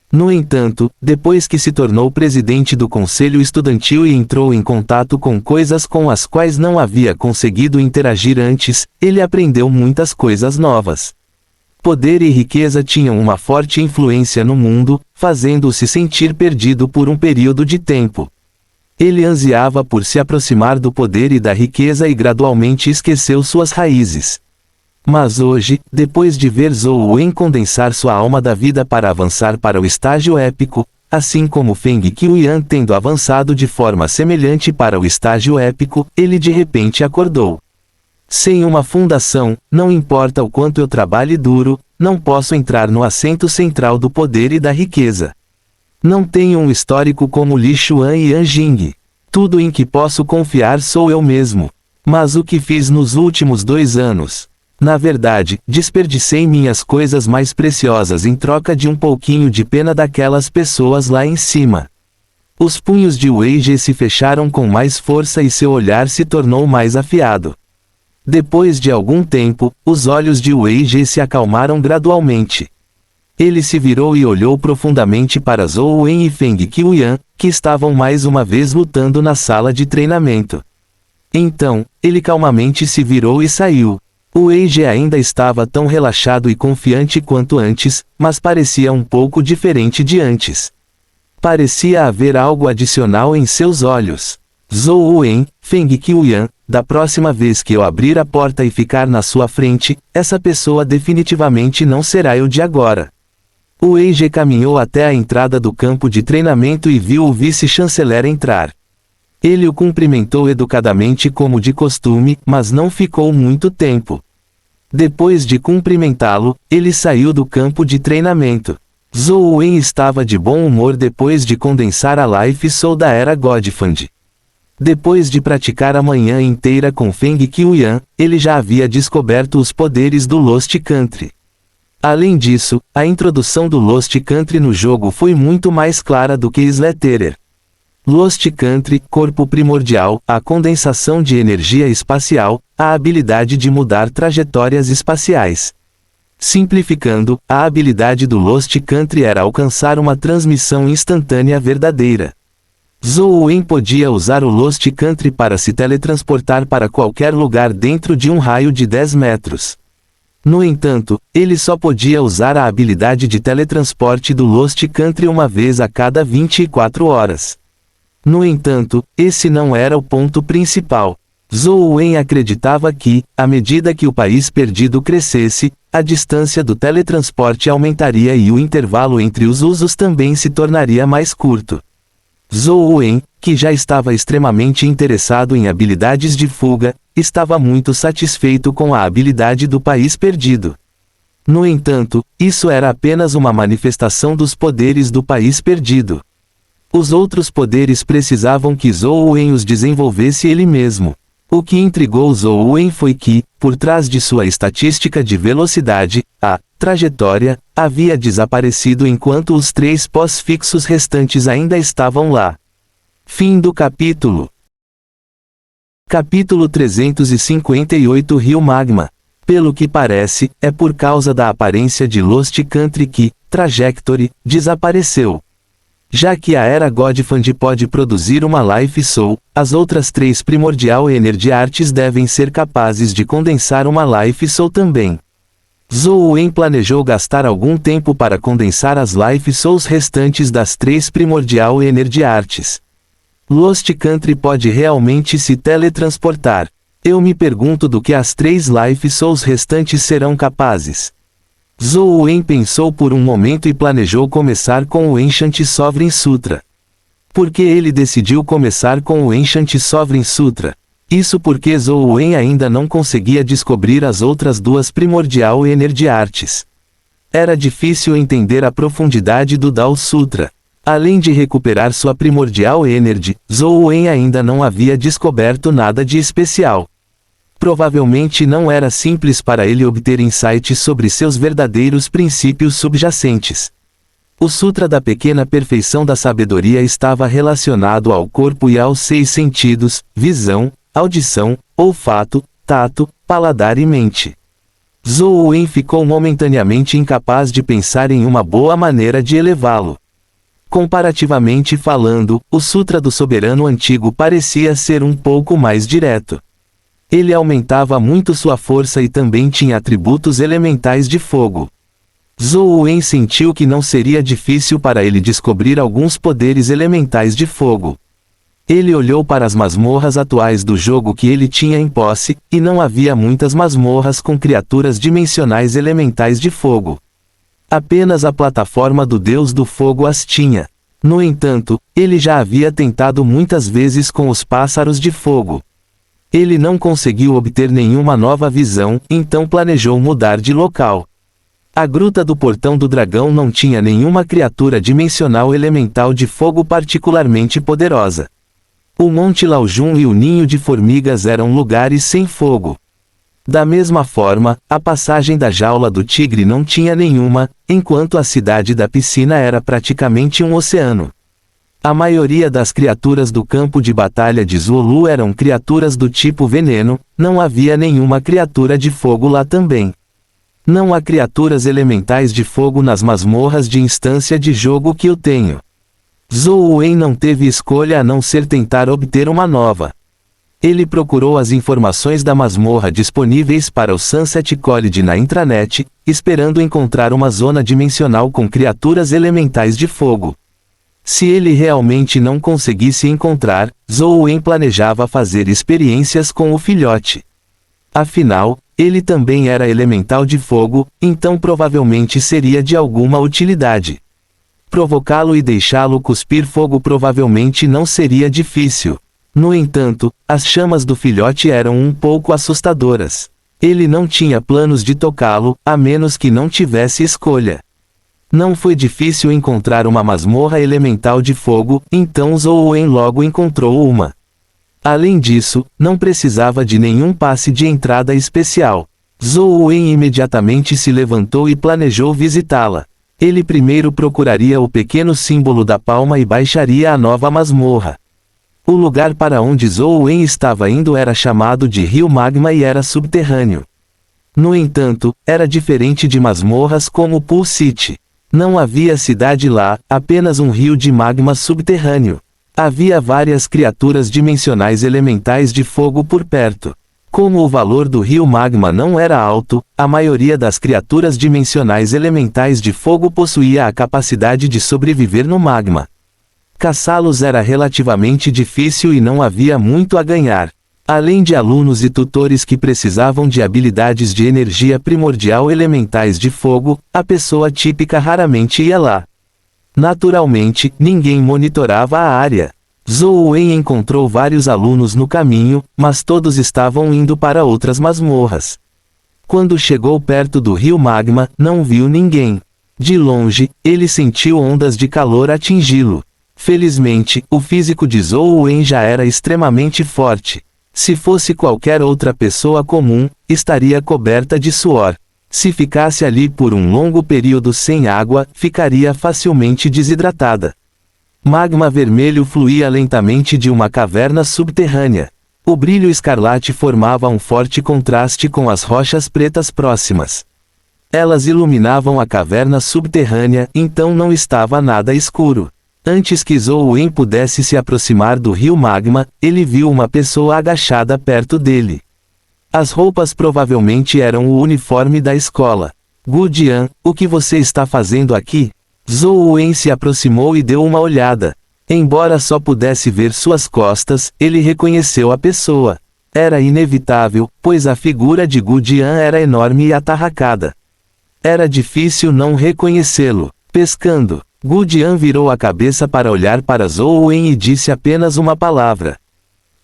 No entanto, depois que se tornou presidente do conselho estudantil e entrou em contato com coisas com as quais não havia conseguido interagir antes, ele aprendeu muitas coisas novas. Poder e riqueza tinham uma forte influência no mundo, fazendo-o se sentir perdido por um período de tempo. Ele ansiava por se aproximar do poder e da riqueza e gradualmente esqueceu suas raízes. Mas hoje, depois de ver Zhou Wen condensar sua alma da vida para avançar para o estágio épico, assim como Feng Qiuyan tendo avançado de forma semelhante para o estágio épico, ele de repente acordou. Sem uma fundação, não importa o quanto eu trabalhe duro, não posso entrar no assento central do poder e da riqueza. Não tenho um histórico como Li Xuan e Yan Jing. Tudo em que posso confiar sou eu mesmo. Mas o que fiz nos últimos 2 anos? Na verdade, desperdicei minhas coisas mais preciosas em troca de um pouquinho de pena daquelas pessoas lá em cima. Os punhos de Weige se fecharam com mais força e seu olhar se tornou mais afiado. Depois de algum tempo, os olhos de Weige se acalmaram gradualmente. Ele se virou e olhou profundamente para Zhou Wen e Feng Qiuyan, que estavam mais uma vez lutando na sala de treinamento. Então, ele calmamente se virou e saiu. O Eiji ainda estava tão relaxado e confiante quanto antes, mas parecia um pouco diferente de antes. Parecia haver algo adicional em seus olhos. Zhou Wen, Feng Qiuyan, da próxima vez que eu abrir a porta e ficar na sua frente, essa pessoa definitivamente não será eu de agora. O Eiji caminhou até a entrada do campo de treinamento e viu o vice-chanceler entrar. Ele o cumprimentou educadamente como de costume, mas não ficou muito tempo. Depois de cumprimentá-lo, ele saiu do campo de treinamento. Zhou Wen estava de bom humor depois de condensar a Life Soul da Era Godfand. Depois de praticar a manhã inteira com Feng Qiuyan, ele já havia descoberto os poderes do Lost Country. Além disso, a introdução do Lost Country no jogo foi muito mais clara do que Slatterer. Lost Country, corpo primordial, a condensação de energia espacial, a habilidade de mudar trajetórias espaciais. Simplificando, a habilidade do Lost Country era alcançar uma transmissão instantânea verdadeira. Zhou Wen podia usar o Lost Country para se teletransportar para qualquer lugar dentro de um raio de 10 metros. No entanto, ele só podia usar a habilidade de teletransporte do Lost Country uma vez a cada 24 horas. No entanto, esse não era o ponto principal. Zhou Wen acreditava que, à medida que o país perdido crescesse, a distância do teletransporte aumentaria e o intervalo entre os usos também se tornaria mais curto. Zhou Wen, que já estava extremamente interessado em habilidades de fuga, estava muito satisfeito com a habilidade do país perdido. No entanto, isso era apenas uma manifestação dos poderes do país perdido. Os outros poderes precisavam que Zhou Wen os desenvolvesse ele mesmo. O que intrigou Zhou Wen foi que, por trás de sua estatística de velocidade, a trajetória havia desaparecido enquanto os 3 pós-fixos restantes ainda estavam lá. Fim do capítulo. Capítulo 358 Rio Magma. Pelo que parece, é por causa da aparência de Lost Country que Trajectory desapareceu. Já que a Era Godfand pode produzir uma Life Soul, as outras 3 Primordial Energy Arts devem ser capazes de condensar uma Life Soul também. Zhou Wen planejou gastar algum tempo para condensar as Life Souls restantes das 3 Primordial Energy Arts. Lost Country pode realmente se teletransportar. Eu me pergunto do que as 3 Life Souls restantes serão capazes. Zhou Wen pensou por um momento e planejou começar com o Ancient Sovereign Sutra. Por que ele decidiu começar com o Ancient Sovereign Sutra? Isso porque Zhou Wen ainda não conseguia descobrir as outras 2 Primordial Energy Arts. Era difícil entender a profundidade do Dao Sutra. Além de recuperar sua Primordial Energy, Zhou Wen ainda não havia descoberto nada de especial. Provavelmente não era simples para ele obter insights sobre seus verdadeiros princípios subjacentes. O Sutra da Pequena Perfeição da Sabedoria estava relacionado ao corpo e aos 6 sentidos, visão, audição, olfato, tato, paladar e mente. Zhou Wen ficou momentaneamente incapaz de pensar em uma boa maneira de elevá-lo. Comparativamente falando, o Sutra do Soberano Antigo parecia ser um pouco mais direto. Ele aumentava muito sua força e também tinha atributos elementais de fogo. Zhou Wen sentiu que não seria difícil para ele descobrir alguns poderes elementais de fogo. Ele olhou para as masmorras atuais do jogo que ele tinha em posse, e não havia muitas masmorras com criaturas dimensionais elementais de fogo. Apenas a plataforma do Deus do Fogo as tinha. No entanto, ele já havia tentado muitas vezes com os pássaros de fogo. Ele não conseguiu obter nenhuma nova visão, então planejou mudar de local. A Gruta do Portão do Dragão não tinha nenhuma criatura dimensional elemental de fogo particularmente poderosa. O Monte Laojun e o Ninho de Formigas eram lugares sem fogo. Da mesma forma, a passagem da Jaula do Tigre não tinha nenhuma, enquanto a Cidade da Piscina era praticamente um oceano. A maioria das criaturas do campo de batalha de Zulu eram criaturas do tipo veneno, não havia nenhuma criatura de fogo lá também. Não há criaturas elementais de fogo nas masmorras de instância de jogo que eu tenho. Zhou Wen não teve escolha a não ser tentar obter uma nova. Ele procurou as informações da masmorra disponíveis para o Sunset College na intranet, esperando encontrar uma zona dimensional com criaturas elementais de fogo. Se ele realmente não conseguisse encontrar, Zhou Wen planejava fazer experiências com o filhote. Afinal, ele também era elemental de fogo, então provavelmente seria de alguma utilidade. Provocá-lo e deixá-lo cuspir fogo provavelmente não seria difícil. No entanto, as chamas do filhote eram um pouco assustadoras. Ele não tinha planos de tocá-lo, a menos que não tivesse escolha. Não foi difícil encontrar uma masmorra elemental de fogo, então Zhou Wen logo encontrou uma. Além disso, não precisava de nenhum passe de entrada especial. Zhou Wen imediatamente se levantou e planejou visitá-la. Ele primeiro procuraria o pequeno símbolo da palma e baixaria a nova masmorra. O lugar para onde Zhou Wen estava indo era chamado de Rio Magma e era subterrâneo. No entanto, era diferente de masmorras como Pool City. Não havia cidade lá, apenas um rio de magma subterrâneo. Havia várias criaturas dimensionais elementais de fogo por perto. Como o valor do rio magma não era alto, a maioria das criaturas dimensionais elementais de fogo possuía a capacidade de sobreviver no magma. Caçá-los era relativamente difícil e não havia muito a ganhar. Além de alunos e tutores que precisavam de habilidades de energia primordial elementais de fogo, a pessoa típica raramente ia lá. Naturalmente, ninguém monitorava a área. Zhou Wen encontrou vários alunos no caminho, mas todos estavam indo para outras masmorras. Quando chegou perto do rio magma, não viu ninguém. De longe, ele sentiu ondas de calor atingi-lo. Felizmente, o físico de Zhou Wen já era extremamente forte. Se fosse qualquer outra pessoa comum, estaria coberta de suor. Se ficasse ali por um longo período sem água, ficaria facilmente desidratada. Magma vermelho fluía lentamente de uma caverna subterrânea. O brilho escarlate formava um forte contraste com as rochas pretas próximas. Elas iluminavam a caverna subterrânea, então não estava nada escuro. Antes que Zhou Wen pudesse se aproximar do rio magma, ele viu uma pessoa agachada perto dele. As roupas provavelmente eram o uniforme da escola. Gu Dian, o que você está fazendo aqui? Zhou Wen se aproximou e deu uma olhada. Embora só pudesse ver suas costas, ele reconheceu a pessoa. Era inevitável, pois a figura de Gu Dian era enorme e atarracada. Era difícil não reconhecê-lo. Pescando. Gu Dian virou a cabeça para olhar para Zhou Wen e disse apenas uma palavra.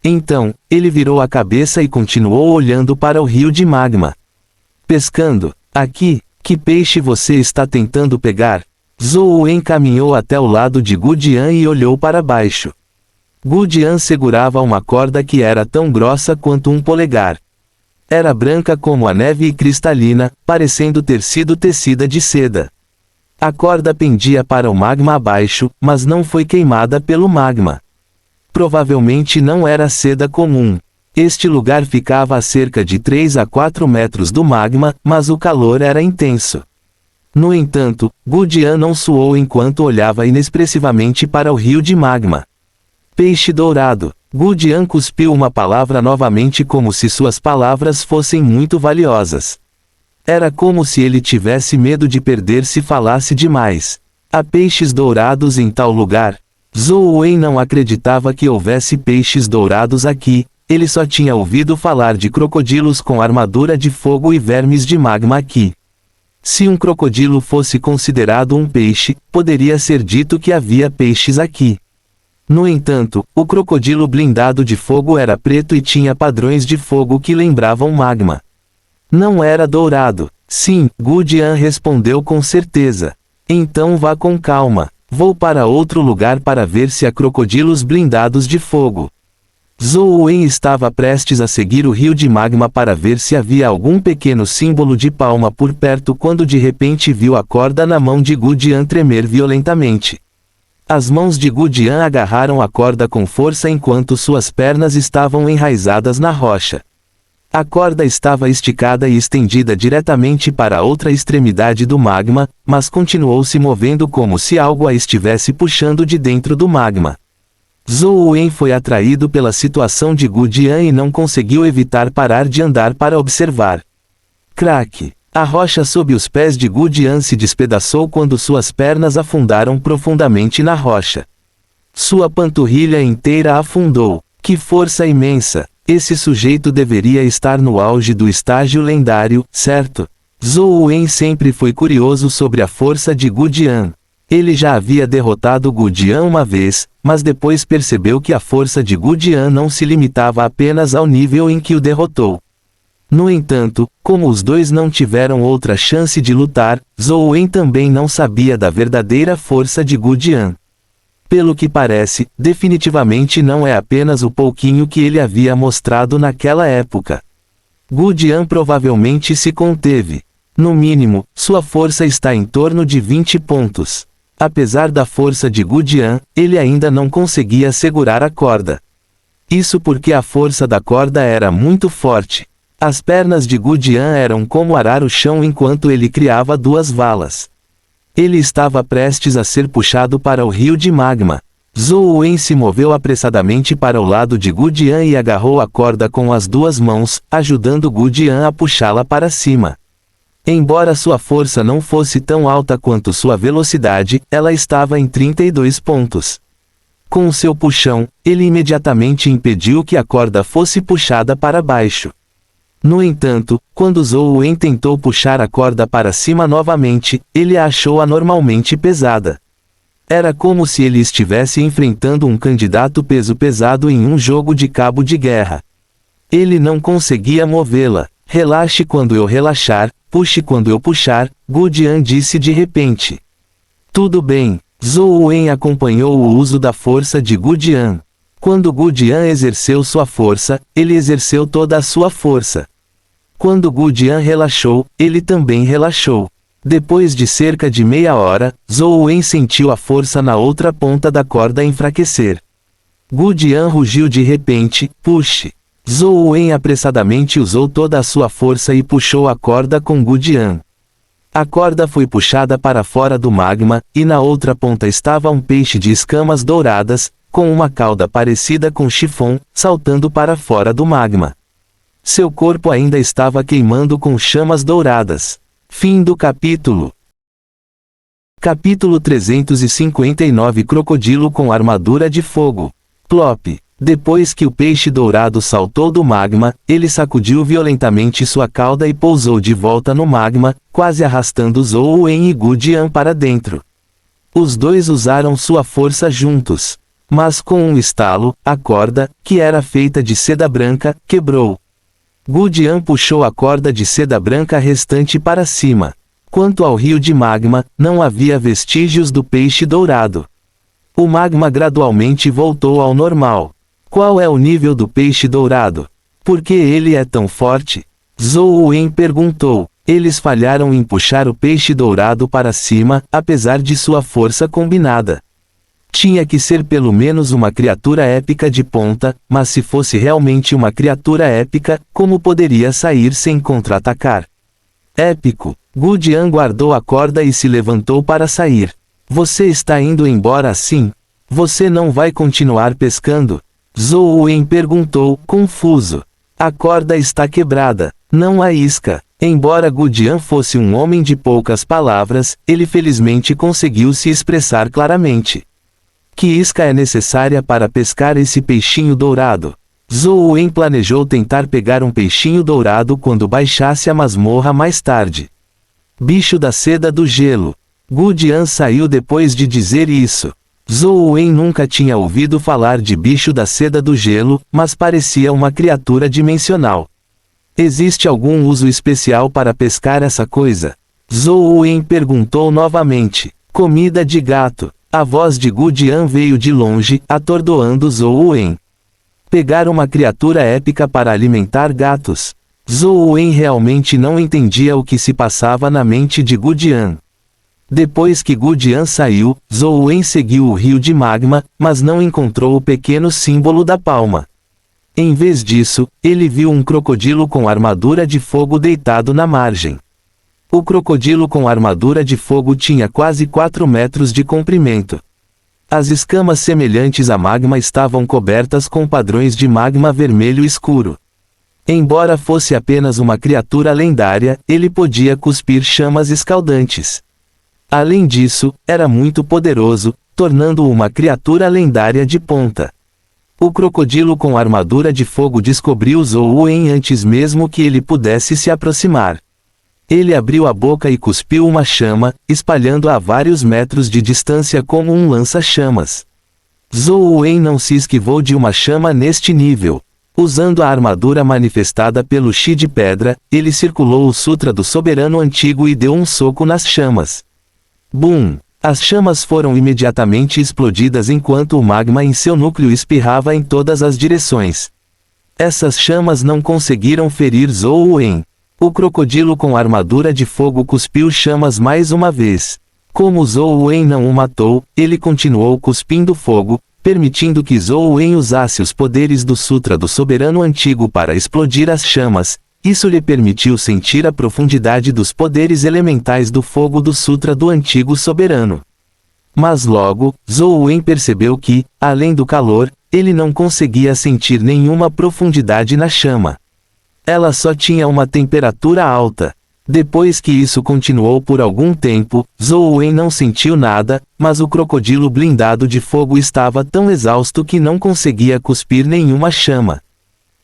Então, ele virou a cabeça e continuou olhando para o rio de magma. Pescando. Aqui, que peixe você está tentando pegar? Zhou Wen caminhou até o lado de Gu Dian e olhou para baixo. Gu Dian segurava uma corda que era tão grossa quanto um polegar. Era branca como a neve e cristalina, parecendo ter sido tecida de seda. A corda pendia para o magma abaixo, mas não foi queimada pelo magma. Provavelmente não era seda comum. Este lugar ficava a cerca de 3 a 4 metros do magma, mas o calor era intenso. No entanto, Gu Dian não suou enquanto olhava inexpressivamente para o rio de magma. Peixe dourado. Gu Dian cuspiu uma palavra novamente como se suas palavras fossem muito valiosas. Era como se ele tivesse medo de perder se falasse demais. Há peixes dourados em tal lugar? Zhou Wen não acreditava que houvesse peixes dourados aqui, ele só tinha ouvido falar de crocodilos com armadura de fogo e vermes de magma aqui. Se um crocodilo fosse considerado um peixe, poderia ser dito que havia peixes aqui. No entanto, o crocodilo blindado de fogo era preto e tinha padrões de fogo que lembravam magma. Não era dourado. Sim, Gu Dian respondeu com certeza. Então vá com calma. Vou para outro lugar para ver se há crocodilos blindados de fogo. Zhou Wen estava prestes a seguir o rio de magma para ver se havia algum pequeno símbolo de palma por perto quando de repente viu a corda na mão de Gu Dian tremer violentamente. As mãos de Gu Dian agarraram a corda com força enquanto suas pernas estavam enraizadas na rocha. A corda estava esticada e estendida diretamente para a outra extremidade do magma, mas continuou se movendo como se algo a estivesse puxando de dentro do magma. Zhou Wen foi atraído pela situação de Gu Dian e não conseguiu evitar parar de andar para observar. Crack! A rocha sob os pés de Gu Dian se despedaçou quando suas pernas afundaram profundamente na rocha. Sua panturrilha inteira afundou. Que força imensa! Esse sujeito deveria estar no auge do estágio lendário, certo? Zhou Wen sempre foi curioso sobre a força de Gu Dian. Ele já havia derrotado Gu Dian uma vez, mas depois percebeu que a força de Gu Dian não se limitava apenas ao nível em que o derrotou. No entanto, como os dois não tiveram outra chance de lutar, Zhou Wen também não sabia da verdadeira força de Gu Jian. Pelo que parece, definitivamente não é apenas o pouquinho que ele havia mostrado naquela época. Gu Jian provavelmente se conteve. No mínimo, sua força está em torno de 20 pontos. Apesar da força de Gu Jian, ele ainda não conseguia segurar a corda. Isso porque a força da corda era muito forte. As pernas de Gu Jian eram como arar o chão enquanto ele criava duas valas. Ele estava prestes a ser puxado para o rio de magma. Zhou Wen se moveu apressadamente para o lado de Gu Jian e agarrou a corda com as duas mãos, ajudando Gu Jian a puxá-la para cima. Embora sua força não fosse tão alta quanto sua velocidade, ela estava em 32 pontos. Com seu puxão, ele imediatamente impediu que a corda fosse puxada para baixo. No entanto, quando Zhou Wen tentou puxar a corda para cima novamente, ele a achou anormalmente pesada. Era como se ele estivesse enfrentando um candidato peso pesado em um jogo de cabo de guerra. Ele não conseguia movê-la. Relaxe quando eu relaxar, puxe quando eu puxar, Gu Jian disse de repente. Tudo bem. Zhou Wen acompanhou o uso da força de Gu Jian. Quando Gu Jian exerceu sua força, ele exerceu toda a sua força. Quando Gu Jian relaxou, ele também relaxou. Depois de cerca de meia hora, Zhou Wen sentiu a força na outra ponta da corda enfraquecer. Gu Jian rugiu de repente, puxe. Zhou Wen apressadamente usou toda a sua força e puxou a corda com Gu Jian. A corda foi puxada para fora do magma, e na outra ponta estava um peixe de escamas douradas, com uma cauda parecida com chifão, saltando para fora do magma. Seu corpo ainda estava queimando com chamas douradas. Fim do capítulo. Capítulo 359 Crocodilo com armadura de fogo. Plop. Depois que o peixe dourado saltou do magma, ele sacudiu violentamente sua cauda e pousou de volta no magma, quase arrastando Zhou Wen e Gu Jian para dentro. Os dois usaram sua força juntos. Mas com um estalo, a corda, que era feita de seda branca, quebrou. Gu Jian puxou a corda de seda branca restante para cima. Quanto ao rio de magma, não havia vestígios do peixe dourado. O magma gradualmente voltou ao normal. Qual é o nível do peixe dourado? Por que ele é tão forte? Zhou Wen perguntou. Eles falharam em puxar o peixe dourado para cima, apesar de sua força combinada. Tinha que ser pelo menos uma criatura épica de ponta, mas se fosse realmente uma criatura épica, como poderia sair sem contra-atacar? Épico. Gu Jian guardou a corda e se levantou para sair. Você está indo embora assim? Você não vai continuar pescando? Zhou Wen perguntou, confuso. A corda está quebrada. Não há isca. Embora Gu Jian fosse um homem de poucas palavras, ele felizmente conseguiu se expressar claramente. Que isca é necessária para pescar esse peixinho dourado? Zhou Wen planejou tentar pegar um peixinho dourado quando baixasse a masmorra mais tarde. Bicho da seda do gelo. Gu Jian saiu depois de dizer isso. Zhou Wen nunca tinha ouvido falar de bicho da seda do gelo, mas parecia uma criatura dimensional. Existe algum uso especial para pescar essa coisa? Zhou Wen perguntou novamente. Comida de gato. A voz de Gu Jian veio de longe, atordoando Zhou Wen. Pegar uma criatura épica para alimentar gatos. Zhou Wen realmente não entendia o que se passava na mente de Gu Jian. Depois que Gu Jian saiu, Zhou Wen seguiu o rio de magma, mas não encontrou o pequeno símbolo da palma. Em vez disso, ele viu um crocodilo com armadura de fogo deitado na margem. O crocodilo com armadura de fogo tinha quase 4 metros de comprimento. As escamas semelhantes a magma estavam cobertas com padrões de magma vermelho escuro. Embora fosse apenas uma criatura lendária, ele podia cuspir chamas escaldantes. Além disso, era muito poderoso, tornando-o uma criatura lendária de ponta. O crocodilo com armadura de fogo descobriu Zhou Wen antes mesmo que ele pudesse se aproximar. Ele abriu a boca e cuspiu uma chama, espalhando-a a vários metros de distância como um lança-chamas. Zhou Wen não se esquivou de uma chama neste nível. Usando a armadura manifestada pelo Chi de pedra, ele circulou o Sutra do Soberano Antigo e deu um soco nas chamas. Bum! As chamas foram imediatamente explodidas enquanto o magma em seu núcleo espirrava em todas as direções. Essas chamas não conseguiram ferir Zhou Wen. O crocodilo com armadura de fogo cuspiu chamas mais uma vez. Como Zhou Wen não o matou, ele continuou cuspindo fogo, permitindo que Zhou Wen usasse os poderes do Sutra do Soberano Antigo para explodir as chamas. Isso lhe permitiu sentir a profundidade dos poderes elementais do fogo do Sutra do Antigo Soberano. Mas logo, Zhou Wen percebeu que, além do calor, ele não conseguia sentir nenhuma profundidade na chama. Ela só tinha uma temperatura alta. Depois que isso continuou por algum tempo, Zhou Wen não sentiu nada, mas o crocodilo blindado de fogo estava tão exausto que não conseguia cuspir nenhuma chama.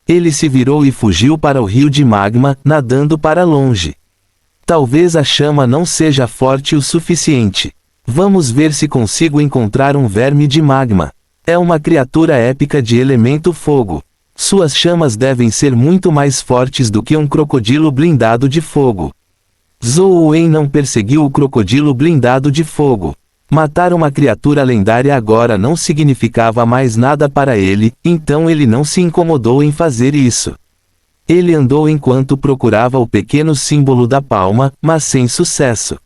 Ele se virou e fugiu para o rio de magma, nadando para longe. Talvez a chama não seja forte o suficiente. Vamos ver se consigo encontrar um verme de magma. É uma criatura épica de elemento fogo. Suas chamas devem ser muito mais fortes do que um crocodilo blindado de fogo. Zhou Wen não perseguiu o crocodilo blindado de fogo. Matar uma criatura lendária agora não significava mais nada para ele, então ele não se incomodou em fazer isso. Ele andou enquanto procurava o pequeno símbolo da palma, mas sem sucesso.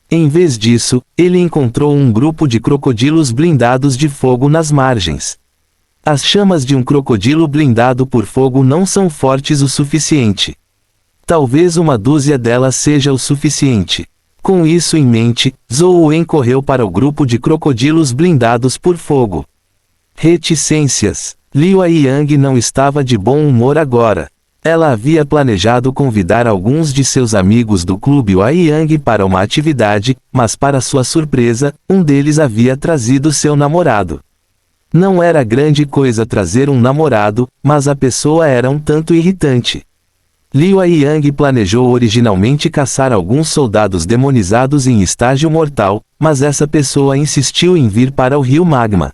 Em vez disso, ele encontrou um grupo de crocodilos blindados de fogo nas margens. As chamas de um crocodilo blindado por fogo não são fortes o suficiente. Talvez uma dúzia delas seja o suficiente. Com isso em mente, Zhou Wen correu para o grupo de crocodilos blindados por fogo. Reticências. Liu Yang não estava de bom humor agora. Ela havia planejado convidar alguns de seus amigos do clube Yang para uma atividade, mas para sua surpresa, um deles havia trazido seu namorado. Não era grande coisa trazer um namorado, mas a pessoa era um tanto irritante. Liu Yang planejou originalmente caçar alguns soldados demonizados em estágio mortal, mas essa pessoa insistiu em vir para o rio magma.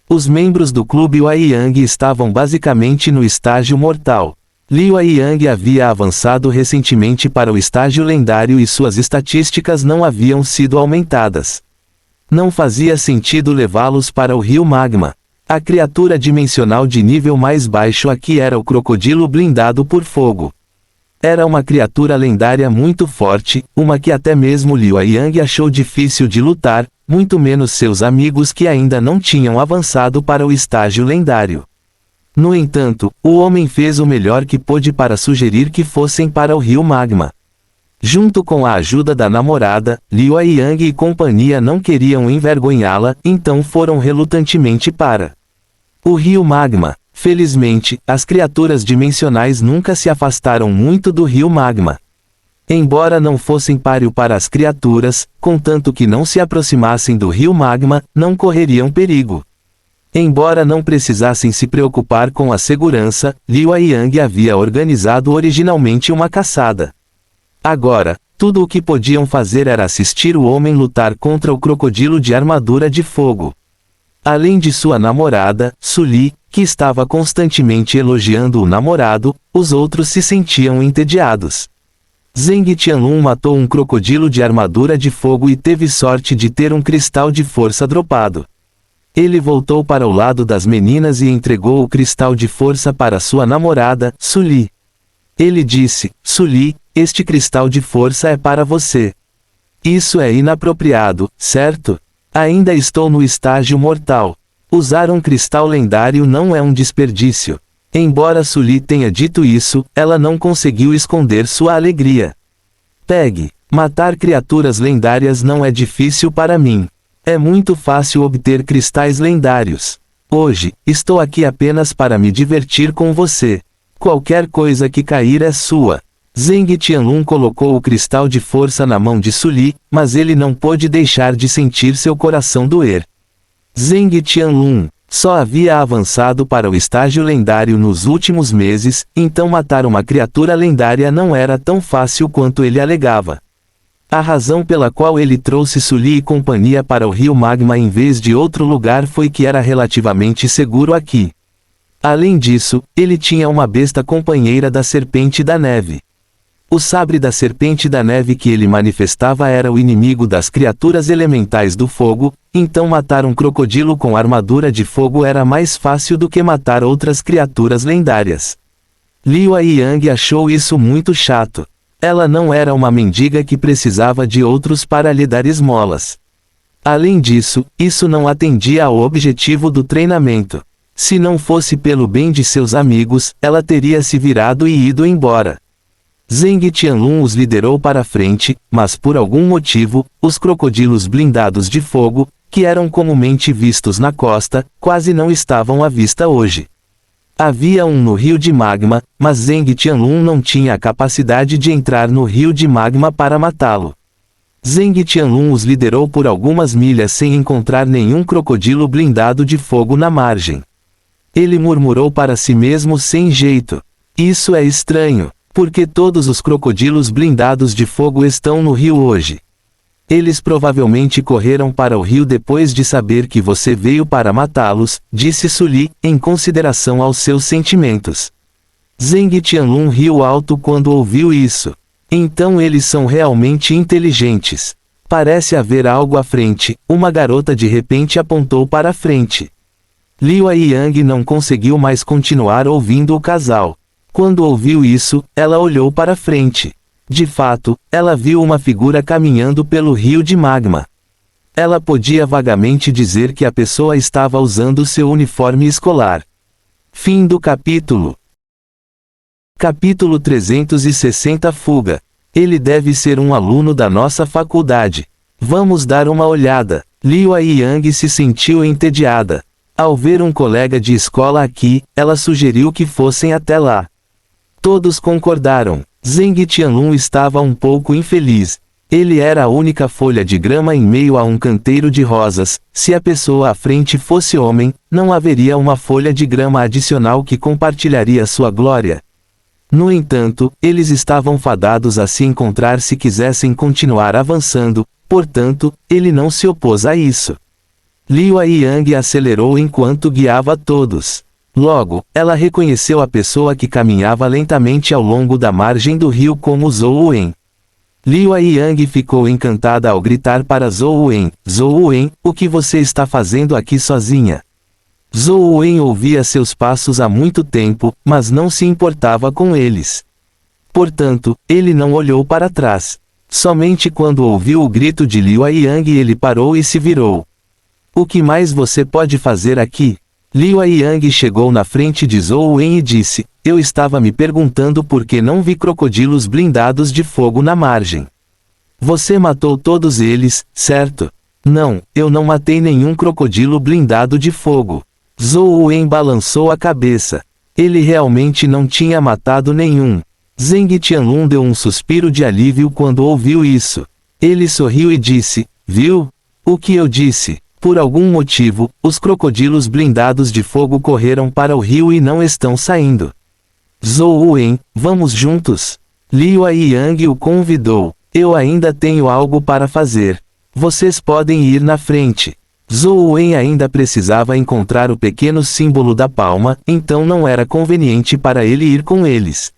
Os membros do clube Yang estavam basicamente no estágio mortal. Liu Yang havia avançado recentemente para o estágio lendário e suas estatísticas não haviam sido aumentadas. Não fazia sentido levá-los para o rio magma. A criatura dimensional de nível mais baixo aqui era o crocodilo blindado por fogo. Era uma criatura lendária muito forte, uma que até mesmo Liu Yang achou difícil de lutar, muito menos seus amigos que ainda não tinham avançado para o estágio lendário. No entanto, o homem fez o melhor que pôde para sugerir que fossem para o rio magma. Junto com a ajuda da namorada, Liu Yang e companhia não queriam envergonhá-la, então foram relutantemente para o rio magma. Felizmente, as criaturas dimensionais nunca se afastaram muito do rio magma. Embora não fossem páreo para as criaturas, contanto que não se aproximassem do rio magma, não correriam perigo. Embora não precisassem se preocupar com a segurança, Liu Yang havia organizado originalmente uma caçada. Agora, tudo o que podiam fazer era assistir o homem lutar contra o crocodilo de armadura de fogo. Além de sua namorada, Su Li, que estava constantemente elogiando o namorado, os outros se sentiam entediados. Zheng Tianlun matou um crocodilo de armadura de fogo e teve sorte de ter um cristal de força dropado. Ele voltou para o lado das meninas e entregou o cristal de força para sua namorada, Su Li. Ele disse, Su Li, este cristal de força é para você. Isso é inapropriado, certo? Ainda estou no estágio mortal. Usar um cristal lendário não é um desperdício. Embora Su Li tenha dito isso, ela não conseguiu esconder sua alegria. Pegue. Matar criaturas lendárias não é difícil para mim. É muito fácil obter cristais lendários. Hoje, estou aqui apenas para me divertir com você. Qualquer coisa que cair é sua. Zheng Tianlun colocou o cristal de força na mão de Su Li, mas ele não pôde deixar de sentir seu coração doer. Zheng Tianlun só havia avançado para o estágio lendário nos últimos meses, então matar uma criatura lendária não era tão fácil quanto ele alegava. A razão pela qual ele trouxe Su Li e companhia para o rio magma em vez de outro lugar foi que era relativamente seguro aqui. Além disso, ele tinha uma besta companheira da Serpente da Neve. O sabre da Serpente da Neve que ele manifestava era o inimigo das criaturas elementais do fogo, então matar um crocodilo com armadura de fogo era mais fácil do que matar outras criaturas lendárias. Liu Yang achou isso muito chato. Ela não era uma mendiga que precisava de outros para lhe dar esmolas. Além disso, isso não atendia ao objetivo do treinamento. Se não fosse pelo bem de seus amigos, ela teria se virado e ido embora. Zheng Tianlun os liderou para frente, mas por algum motivo, os crocodilos blindados de fogo, que eram comumente vistos na costa, quase não estavam à vista hoje. Havia um no rio de magma, mas Zheng Tianlun não tinha a capacidade de entrar no rio de magma para matá-lo. Zheng Tianlun os liderou por algumas milhas sem encontrar nenhum crocodilo blindado de fogo na margem. Ele murmurou para si mesmo sem jeito. Isso é estranho, porque todos os crocodilos blindados de fogo estão no rio hoje. Eles provavelmente correram para o rio depois de saber que você veio para matá-los, disse Sully, em consideração aos seus sentimentos. Zheng Tianlun riu alto quando ouviu isso. Então eles são realmente inteligentes. Parece haver algo à frente, uma garota de repente apontou para a frente. Liu Yang não conseguiu mais continuar ouvindo o casal. Quando ouviu isso, ela olhou para frente. De fato, ela viu uma figura caminhando pelo rio de magma. Ela podia vagamente dizer que a pessoa estava usando seu uniforme escolar. Fim do capítulo. Capítulo 360 Fuga. Ele deve ser um aluno da nossa faculdade. Vamos dar uma olhada. Liu Yang se sentiu entediada. Ao ver um colega de escola aqui, ela sugeriu que fossem até lá. Todos concordaram. Zheng Tianlun estava um pouco infeliz. Ele era a única folha de grama em meio a um canteiro de rosas. Se a pessoa à frente fosse homem, não haveria uma folha de grama adicional que compartilharia sua glória. No entanto, eles estavam fadados a se encontrar se quisessem continuar avançando, portanto, ele não se opôs a isso. Liu Yang acelerou enquanto guiava todos. Logo, ela reconheceu a pessoa que caminhava lentamente ao longo da margem do rio como Zhou Wen. Liu Yang ficou encantada ao gritar para Zhou Wen: Zhou Wen, o que você está fazendo aqui sozinha? Zhou Wen ouvia seus passos há muito tempo, mas não se importava com eles. Portanto, ele não olhou para trás. Somente quando ouviu o grito de Liu Yang ele parou e se virou. O que mais você pode fazer aqui? Liu Yang chegou na frente de Zhou Wen e disse: Eu estava me perguntando por que não vi crocodilos blindados de fogo na margem. Você matou todos eles, certo? Não, eu não matei nenhum crocodilo blindado de fogo. Zhou Wen balançou a cabeça. Ele realmente não tinha matado nenhum. Zheng Tianlun deu um suspiro de alívio quando ouviu isso. Ele sorriu e disse: Viu? O que eu disse? Por algum motivo, os crocodilos blindados de fogo correram para o rio e não estão saindo. Zhou Wen, vamos juntos? Liu Yang o convidou. Eu ainda tenho algo para fazer. Vocês podem ir na frente. Zhou Wen ainda precisava encontrar o pequeno símbolo da palma, então não era conveniente para ele ir com eles.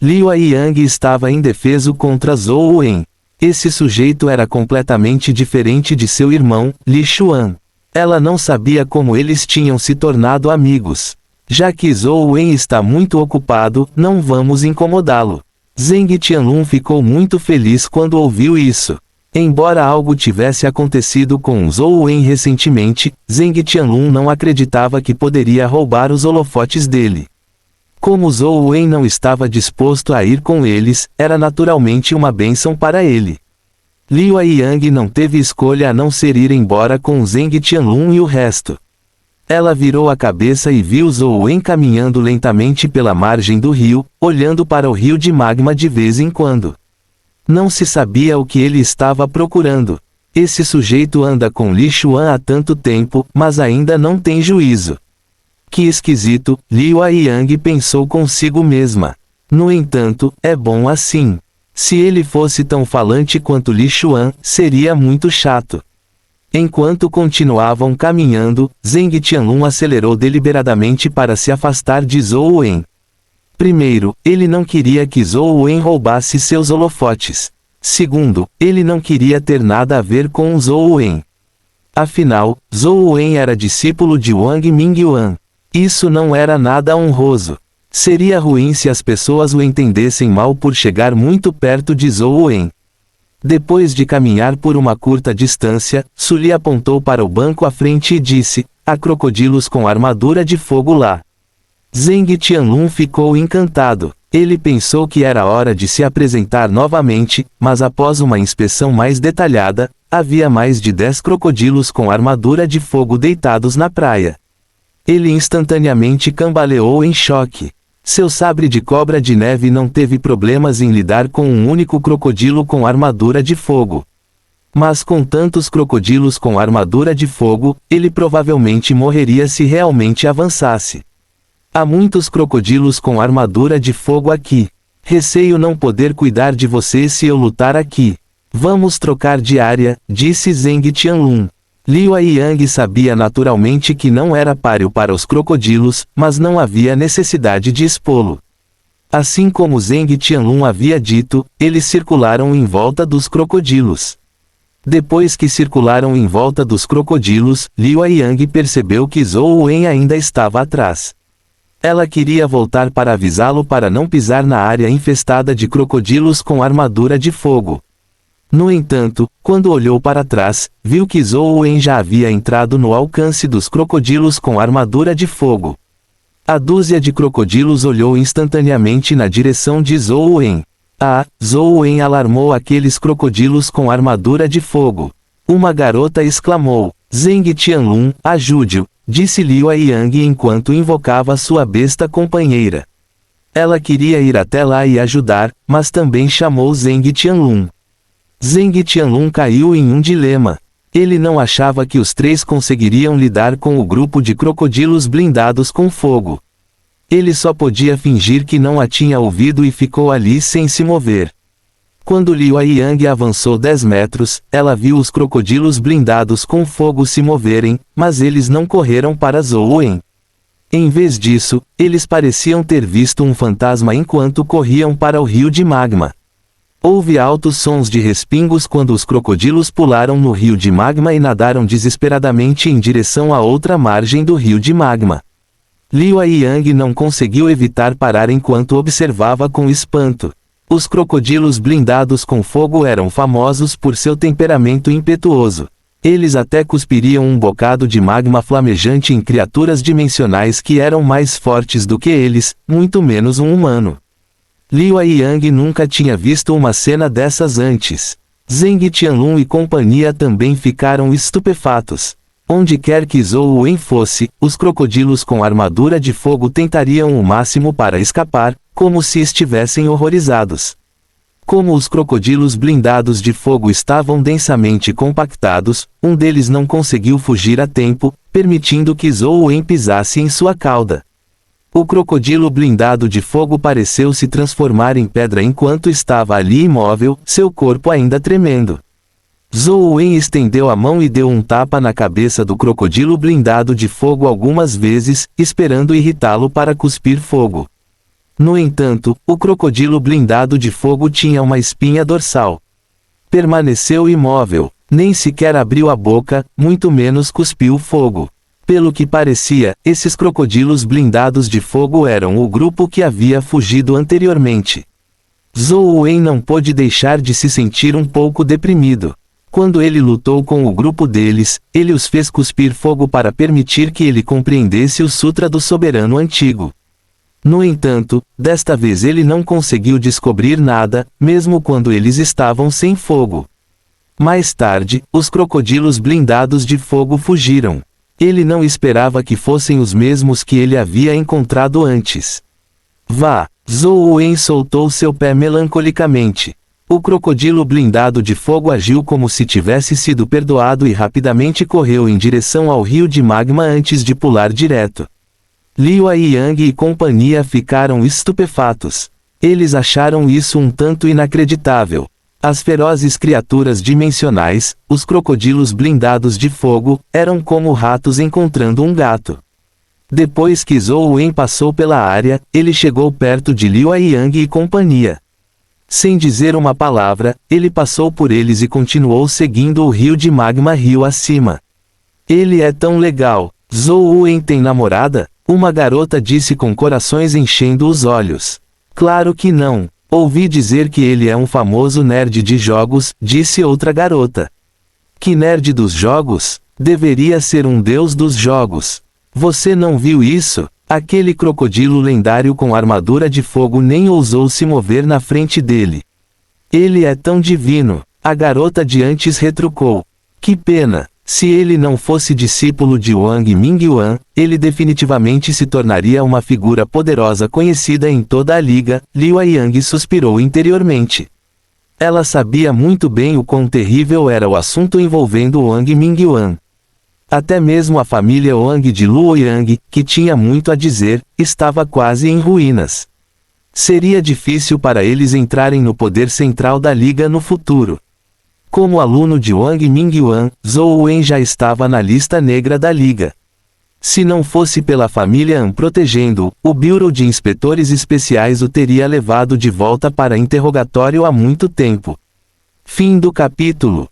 Liu Yang estava indefeso contra Zhou Wen. Esse sujeito era completamente diferente de seu irmão, Li Xuan. Ela não sabia como eles tinham se tornado amigos. Já que Zhou Wen está muito ocupado, não vamos incomodá-lo. Zheng Tianlun ficou muito feliz quando ouviu isso. Embora algo tivesse acontecido com Zhou Wen recentemente, Zheng Tianlun não acreditava que poderia roubar os holofotes dele. Como Zhou Wen não estava disposto a ir com eles, era naturalmente uma bênção para ele. Liu Yang não teve escolha a não ser ir embora com Zheng Tianlun e o resto. Ela virou a cabeça e viu Zhou Wen caminhando lentamente pela margem do rio, olhando para o rio de magma de vez em quando. Não se sabia o que ele estava procurando. Esse sujeito anda com Li Xuan há tanto tempo, mas ainda não tem juízo. Que esquisito, Liu Yang pensou consigo mesma. No entanto, é bom assim. Se ele fosse tão falante quanto Li Xuan, seria muito chato. Enquanto continuavam caminhando, Zheng Tianlun acelerou deliberadamente para se afastar de Zhou Wen. Primeiro, ele não queria que Zhou Wen roubasse seus holofotes. Segundo, ele não queria ter nada a ver com Zhou Wen. Afinal, Zhou Wen era discípulo de Wang Mingyuan. Isso não era nada honroso. Seria ruim se as pessoas o entendessem mal por chegar muito perto de Zhou Wen. Depois de caminhar por uma curta distância, Su Li apontou para o banco à frente e disse: há crocodilos com armadura de fogo lá. Zheng Tianlun ficou encantado. Ele pensou que era hora de se apresentar novamente, mas após uma inspeção mais detalhada, havia mais de 10 crocodilos com armadura de fogo deitados na praia. Ele instantaneamente cambaleou em choque. Seu sabre de cobra de neve não teve problemas em lidar com um único crocodilo com armadura de fogo. Mas com tantos crocodilos com armadura de fogo, ele provavelmente morreria se realmente avançasse. Há muitos crocodilos com armadura de fogo aqui. Receio não poder cuidar de você se eu lutar aqui. Vamos trocar de área, disse Zheng Tianlun. Liu Yang sabia naturalmente que não era páreo para os crocodilos, mas não havia necessidade de expô-lo. Assim como Zheng Tianlun havia dito, eles circularam em volta dos crocodilos. Depois que circularam em volta dos crocodilos, Liu Yang percebeu que Zhou Wen ainda estava atrás. Ela queria voltar para avisá-lo para não pisar na área infestada de crocodilos com armadura de fogo. No entanto, quando olhou para trás, viu que Zhou Wen já havia entrado no alcance dos crocodilos com armadura de fogo. A dúzia de crocodilos olhou instantaneamente na direção de Zhou Wen. Zhou Wen alarmou aqueles crocodilos com armadura de fogo. Uma garota exclamou: Zheng Tianlun, ajude-o, disse Liu Yang enquanto invocava sua besta companheira. Ela queria ir até lá e ajudar, mas também chamou Zheng Tianlun. Zheng Tianlun caiu em um dilema. Ele não achava que os três conseguiriam lidar com o grupo de crocodilos blindados com fogo. Ele só podia fingir que não a tinha ouvido e ficou ali sem se mover. Quando Liu Yang avançou 10 metros, ela viu os crocodilos blindados com fogo se moverem, mas eles não correram para Zhou Wen. Em vez disso, eles pareciam ter visto um fantasma enquanto corriam para o rio de magma. Houve altos sons de respingos quando os crocodilos pularam no rio de magma e nadaram desesperadamente em direção à outra margem do rio de magma. Liu Yang não conseguiu evitar parar enquanto observava com espanto. Os crocodilos blindados com fogo eram famosos por seu temperamento impetuoso. Eles até cuspiriam um bocado de magma flamejante em criaturas dimensionais que eram mais fortes do que eles, muito menos um humano. Liu Yang nunca tinha visto uma cena dessas antes. Zheng Tianlun e companhia também ficaram estupefatos. Onde quer que Zhou Wen fosse, os crocodilos com armadura de fogo tentariam o máximo para escapar, como se estivessem horrorizados. Como os crocodilos blindados de fogo estavam densamente compactados, um deles não conseguiu fugir a tempo, permitindo que Zhou Wen pisasse em sua cauda. O crocodilo blindado de fogo pareceu se transformar em pedra enquanto estava ali imóvel, seu corpo ainda tremendo. Zhou Wen estendeu a mão e deu um tapa na cabeça do crocodilo blindado de fogo algumas vezes, esperando irritá-lo para cuspir fogo. No entanto, o crocodilo blindado de fogo tinha uma espinha dorsal. Permaneceu imóvel, nem sequer abriu a boca, muito menos cuspiu fogo. Pelo que parecia, esses crocodilos blindados de fogo eram o grupo que havia fugido anteriormente. Zhou Wen não pôde deixar de se sentir um pouco deprimido. Quando ele lutou com o grupo deles, ele os fez cuspir fogo para permitir que ele compreendesse o Sutra do Soberano Antigo. No entanto, desta vez ele não conseguiu descobrir nada, mesmo quando eles estavam sem fogo. Mais tarde, os crocodilos blindados de fogo fugiram. Ele não esperava que fossem os mesmos que ele havia encontrado antes. Zhou Wen soltou seu pé melancolicamente. O crocodilo blindado de fogo agiu como se tivesse sido perdoado e rapidamente correu em direção ao rio de magma antes de pular direto. Liu Yang e companhia ficaram estupefatos. Eles acharam isso um tanto inacreditável. As ferozes criaturas dimensionais, os crocodilos blindados de fogo, eram como ratos encontrando um gato. Depois que Zhou Wen passou pela área, ele chegou perto de Liu Yang e companhia. Sem dizer uma palavra, ele passou por eles e continuou seguindo o rio de magma rio acima. Ele é tão legal. Zhou Wen tem namorada? Uma garota disse com corações enchendo os olhos. Claro que não. Ouvi dizer que ele é um famoso nerd de jogos, disse outra garota. Que nerd dos jogos? Deveria ser um deus dos jogos. Você não viu isso? Aquele crocodilo lendário com armadura de fogo nem ousou se mover na frente dele. Ele é tão divino, a garota de antes retrucou. Que pena, se ele não fosse discípulo de Wang Mingyuan, ele definitivamente se tornaria uma figura poderosa conhecida em toda a liga, Liu Yang suspirou interiormente. Ela sabia muito bem o quão terrível era o assunto envolvendo Wang Mingyuan. Até mesmo a família Wang de Luoyang, que tinha muito a dizer, estava quase em ruínas. Seria difícil para eles entrarem no poder central da liga no futuro. Como aluno de Wang Mingyuan, Zhou Wen já estava na lista negra da liga. Se não fosse pela família An protegendo-o, o Bureau de Inspetores Especiais o teria levado de volta para interrogatório há muito tempo. Fim do capítulo.